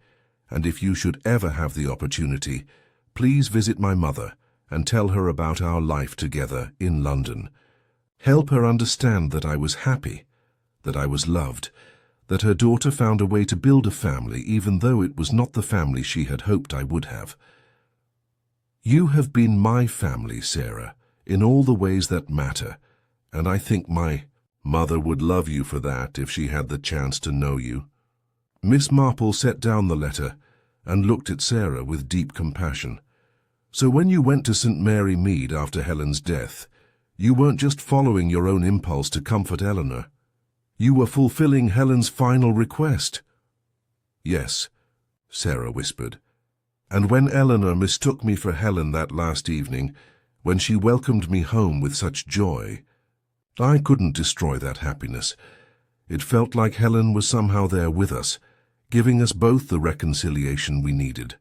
and if you should ever have the opportunity, please visit my mother and tell her about our life together in London. Help her understand that I was happy, that I was loved, that her daughter found a way to build a family even though it was not the family she had hoped I would have. You have been my family, Sarah, in all the ways that matter, and I think my mother would love you for that if she had the chance to know you." Miss Marple set down the letter and looked at Sarah with deep compassion. "So when you went to St. Mary Mead after Helen's death, you weren't just following your own impulse to comfort Eleanor. You were fulfilling Helen's final request." "Yes," Sarah whispered. "And when Eleanor mistook me for Helen that last evening, when she welcomed me home with such joy, I couldn't destroy that happiness. It felt like Helen was somehow there with us, giving us both the reconciliation we needed."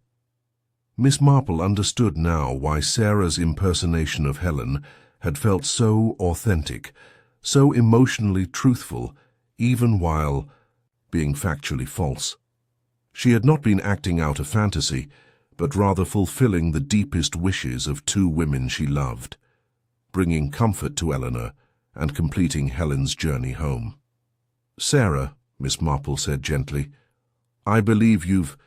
Miss Marple understood now why Sarah's impersonation of Helen had felt so authentic, so emotionally truthful, even while being factually false. She had not been acting out a fantasy, but rather fulfilling the deepest wishes of two women she loved, bringing comfort to Eleanor and completing Helen's journey home. "Sarah," Miss Marple said gently, "I believe you've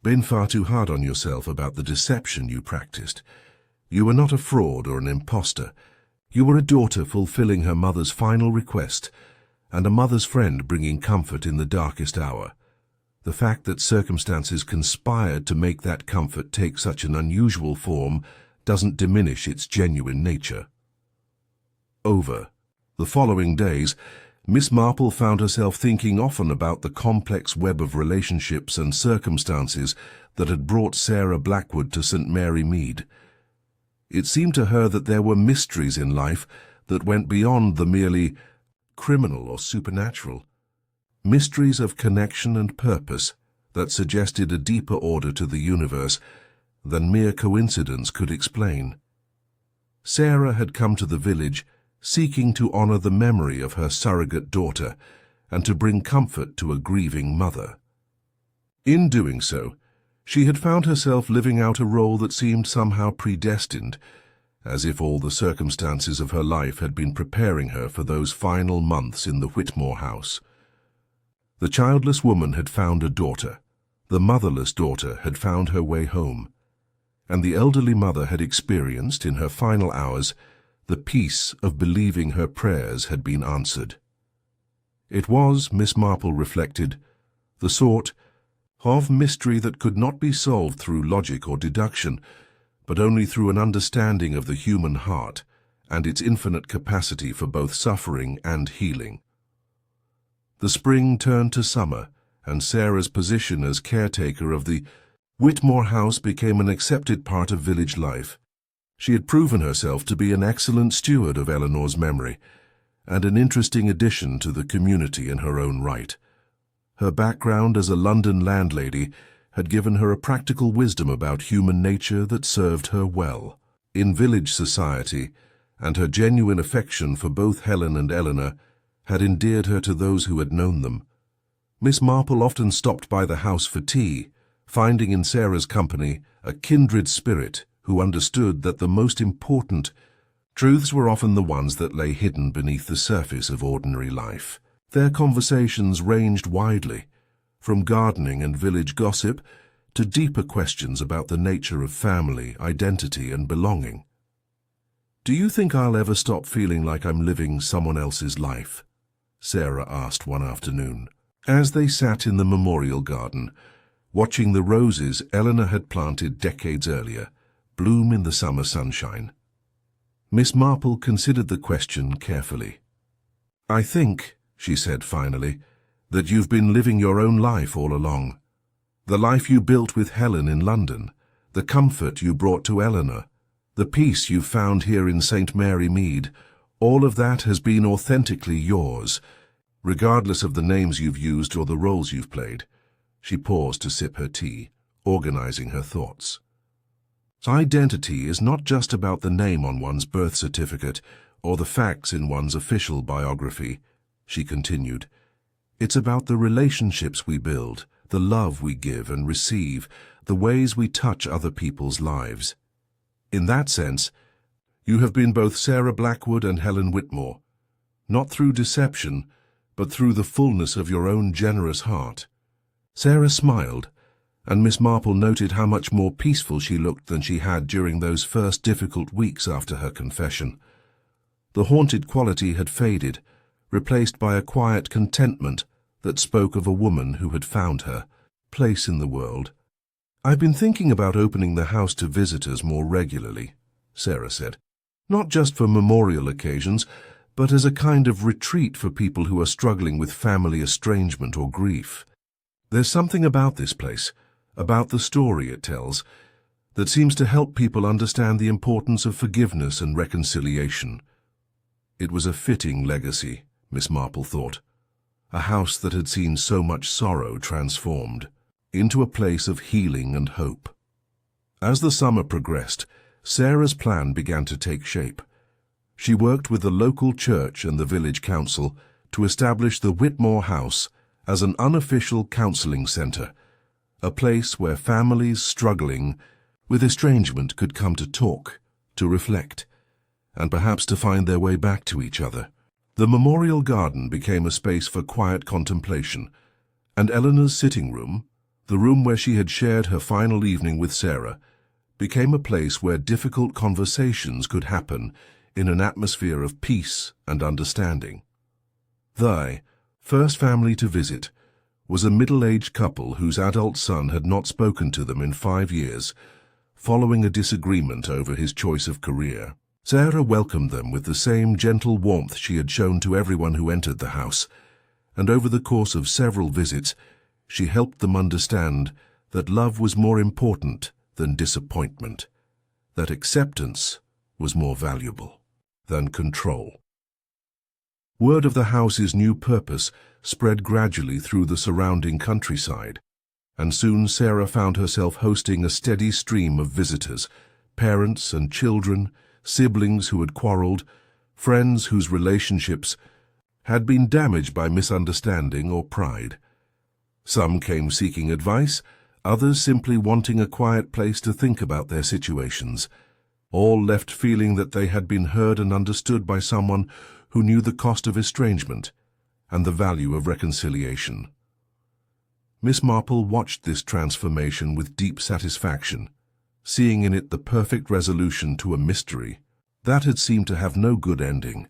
been far too hard on yourself about the deception you practiced. You were not a fraud or an impostor. You were a daughter fulfilling her mother's final request, and a mother's friend bringing comfort in the darkest hour. The fact that circumstances conspired to make that comfort take such an unusual form doesn't diminish its genuine nature." Over the following days, Miss Marple found herself thinking often about the complex web of relationships and circumstances that had brought Sarah Blackwood to St. Mary Mead. It seemed to her that there were mysteries in life that went beyond the merely criminal or supernatural. Mysteries of connection and purpose that suggested a deeper order to the universe than mere coincidence could explain. Sarah had come to the village seeking to honor the memory of her surrogate daughter and to bring comfort to a grieving mother. In doing so, she had found herself living out a role that seemed somehow predestined, as if all the circumstances of her life had been preparing her for those final months in the Whitmore house. The childless woman had found a daughter, the motherless daughter had found her way home, and the elderly mother had experienced, in her final hours, the peace of believing her prayers had been answered. It was, Miss Marple reflected, the sort of mystery that could not be solved through logic or deduction, but only through an understanding of the human heart and its infinite capacity for both suffering and healing. The spring turned to summer, and Sarah's position as caretaker of the Whitmore house became an accepted part of village life. She had proven herself to be an excellent steward of Eleanor's memory, and an interesting addition to the community in her own right. Her background as a London landlady had given her a practical wisdom about human nature that served her well in village society, and her genuine affection for both Helen and Eleanor had endeared her to those who had known them. Miss Marple often stopped by the house for tea, finding in Sarah's company a kindred spirit who understood that the most important truths were often the ones that lay hidden beneath the surface of ordinary life. Their conversations ranged widely, from gardening and village gossip to deeper questions about the nature of family, identity, and belonging. "Do you think I'll ever stop feeling like I'm living someone else's life?" Sarah asked one afternoon, as they sat in the memorial garden, watching the roses Eleanor had planted decades earlier bloom in the summer sunshine. Miss Marple considered the question carefully. "I think," she said finally, "that you've been living your own life all along. The life you built with Helen in London, the comfort you brought to Eleanor, the peace you found here in St. Mary Mead, all of that has been authentically yours, regardless of the names you've used or the roles you've played." She paused to sip her tea, organizing her thoughts. Identity is not just about the name on one's birth certificate or the facts in one's official biography, she continued. It's about the relationships we build, the love we give and receive, the ways we touch other people's lives. In that sense, you have been both Sarah Blackwood and Helen Whitmore, not through deception, but through the fullness of your own generous heart. Sarah smiled, and Miss Marple noted how much more peaceful she looked than she had during those first difficult weeks after her confession. The haunted quality had faded, replaced by a quiet contentment that spoke of a woman who had found her place in the world. "I've been thinking about opening the house to visitors more regularly," Sarah said. "Not just for memorial occasions, but as a kind of retreat for people who are struggling with family estrangement or grief. There's something about this place, about the story it tells, that seems to help people understand the importance of forgiveness and reconciliation." It was a fitting legacy, Miss Marple thought. A house that had seen so much sorrow transformed into a place of healing and hope. As the summer progressed, Sarah's plan began to take shape. She worked with the local church and the village council to establish the Whitmore House as an unofficial counseling center, a place where families struggling with estrangement could come to talk, to reflect, and perhaps to find their way back to each other. The memorial garden became a space for quiet contemplation, and Eleanor's sitting room, the room where she had shared her final evening with Sarah, became a place where difficult conversations could happen in an atmosphere of peace and understanding. The first family to visit was a middle-aged couple whose adult son had not spoken to them in 5 years, following a disagreement over his choice of career. Sarah welcomed them with the same gentle warmth she had shown to everyone who entered the house, and over the course of several visits, she helped them understand that love was more important than disappointment, that acceptance was more valuable than control. Word of the house's new purpose spread gradually through the surrounding countryside, and soon Sarah found herself hosting a steady stream of visitors, parents and children, siblings who had quarreled, friends whose relationships had been damaged by misunderstanding or pride. Some came seeking advice, others simply wanting a quiet place to think about their situations. All left feeling that they had been heard and understood by someone who knew the cost of estrangement and the value of reconciliation. Miss Marple watched this transformation with deep satisfaction, seeing in it the perfect resolution to a mystery that had seemed to have no good ending.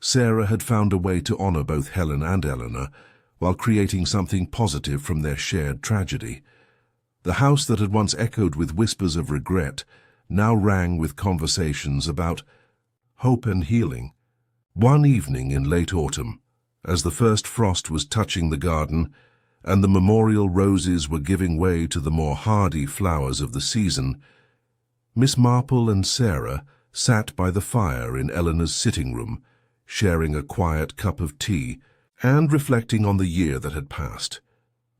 Sarah had found a way to honor both Helen and Eleanor while creating something positive from their shared tragedy. The house that had once echoed with whispers of regret now rang with conversations about hope and healing. One evening in late autumn, as the first frost was touching the garden and the memorial roses were giving way to the more hardy flowers of the season, Miss Marple and Sarah sat by the fire in Eleanor's sitting room, sharing a quiet cup of tea and reflecting on the year that had passed.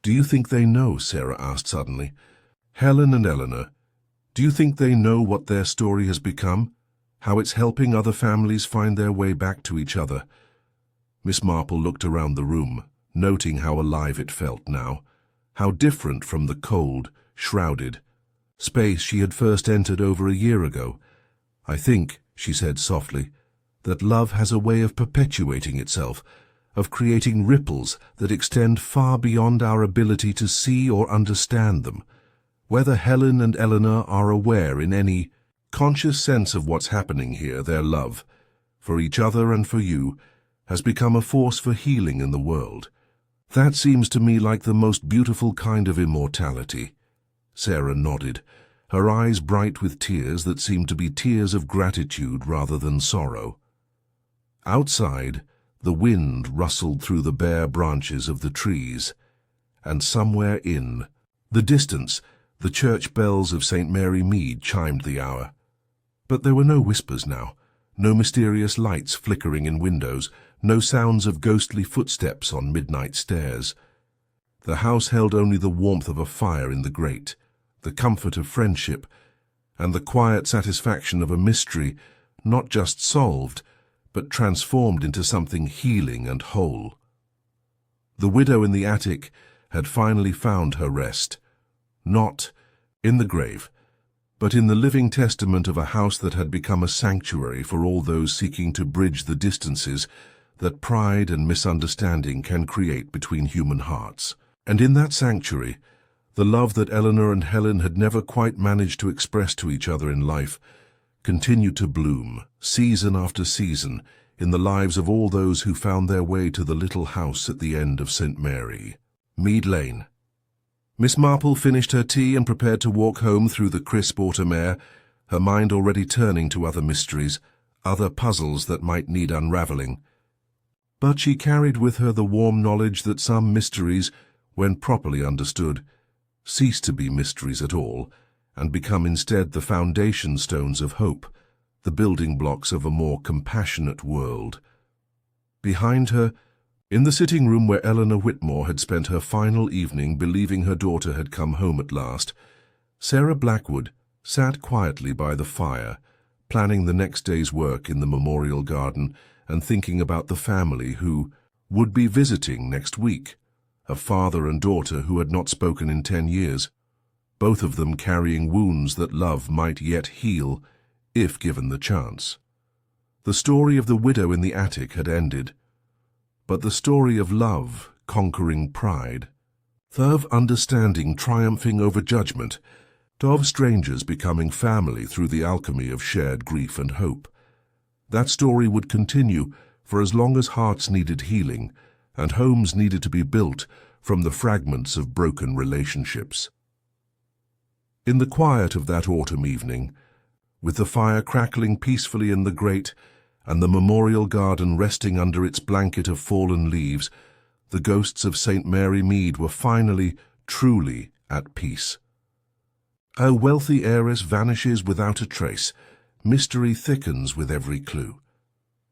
"Do you think they know?" Sarah asked suddenly. "Helen and Eleanor, do you think they know what their story has become? How it's helping other families find their way back to each other?" Miss Marple looked around the room, noting how alive it felt now, how different from the cold, shrouded space she had first entered over a year ago. "I think," she said softly, "that love has a way of perpetuating itself, of creating ripples that extend far beyond our ability to see or understand them. Whether Helen and Eleanor are aware in any conscious sense of what's happening here, their love, for each other and for you, has become a force for healing in the world. That seems to me like the most beautiful kind of immortality. Sarah nodded, her eyes bright with tears that seemed to be tears of gratitude rather than sorrow. Outside, the wind rustled through the bare branches of the trees, and somewhere in the distance, the church bells of St. Mary Mead chimed the hour. But there were no whispers now, no mysterious lights flickering in windows, no sounds of ghostly footsteps on midnight stairs. The house held only the warmth of a fire in the grate, the comfort of friendship, and the quiet satisfaction of a mystery not just solved, but transformed into something healing and whole. The widow in the attic had finally found her rest, not in the grave, but in the living testament of a house that had become a sanctuary for all those seeking to bridge the distances that pride and misunderstanding can create between human hearts. And in that sanctuary, the love that Eleanor and Helen had never quite managed to express to each other in life continued to bloom, season after season, in the lives of all those who found their way to the little house at the end of St. Mary, Mead Lane. Miss Marple finished her tea and prepared to walk home through the crisp autumn air, her mind already turning to other mysteries, other puzzles that might need unraveling. But she carried with her the warm knowledge that some mysteries, when properly understood, cease to be mysteries at all, and become instead the foundation stones of hope, the building blocks of a more compassionate world. Behind her, in the sitting room where Eleanor Whitmore had spent her final evening believing her daughter had come home at last, Sarah Blackwood sat quietly by the fire, planning the next day's work in the memorial garden and thinking about the family who would be visiting next week, a father and daughter who had not spoken in 10 years, both of them carrying wounds that love might yet heal if given the chance. The story of the widow in the attic had ended, but the story of love conquering pride, of understanding triumphing over judgment, of strangers becoming family through the alchemy of shared grief and hope, that story would continue for as long as hearts needed healing and homes needed to be built from the fragments of broken relationships. In the quiet of that autumn evening, with the fire crackling peacefully in the grate and the memorial garden resting under its blanket of fallen leaves, the ghosts of St. Mary Mead were finally, truly at peace. A wealthy heiress vanishes without a trace. Mystery thickens with every clue.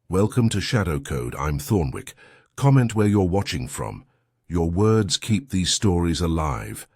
Welcome to Shadow Code. I'm Thornwick. Comment where you're watching from. Your words keep these stories alive.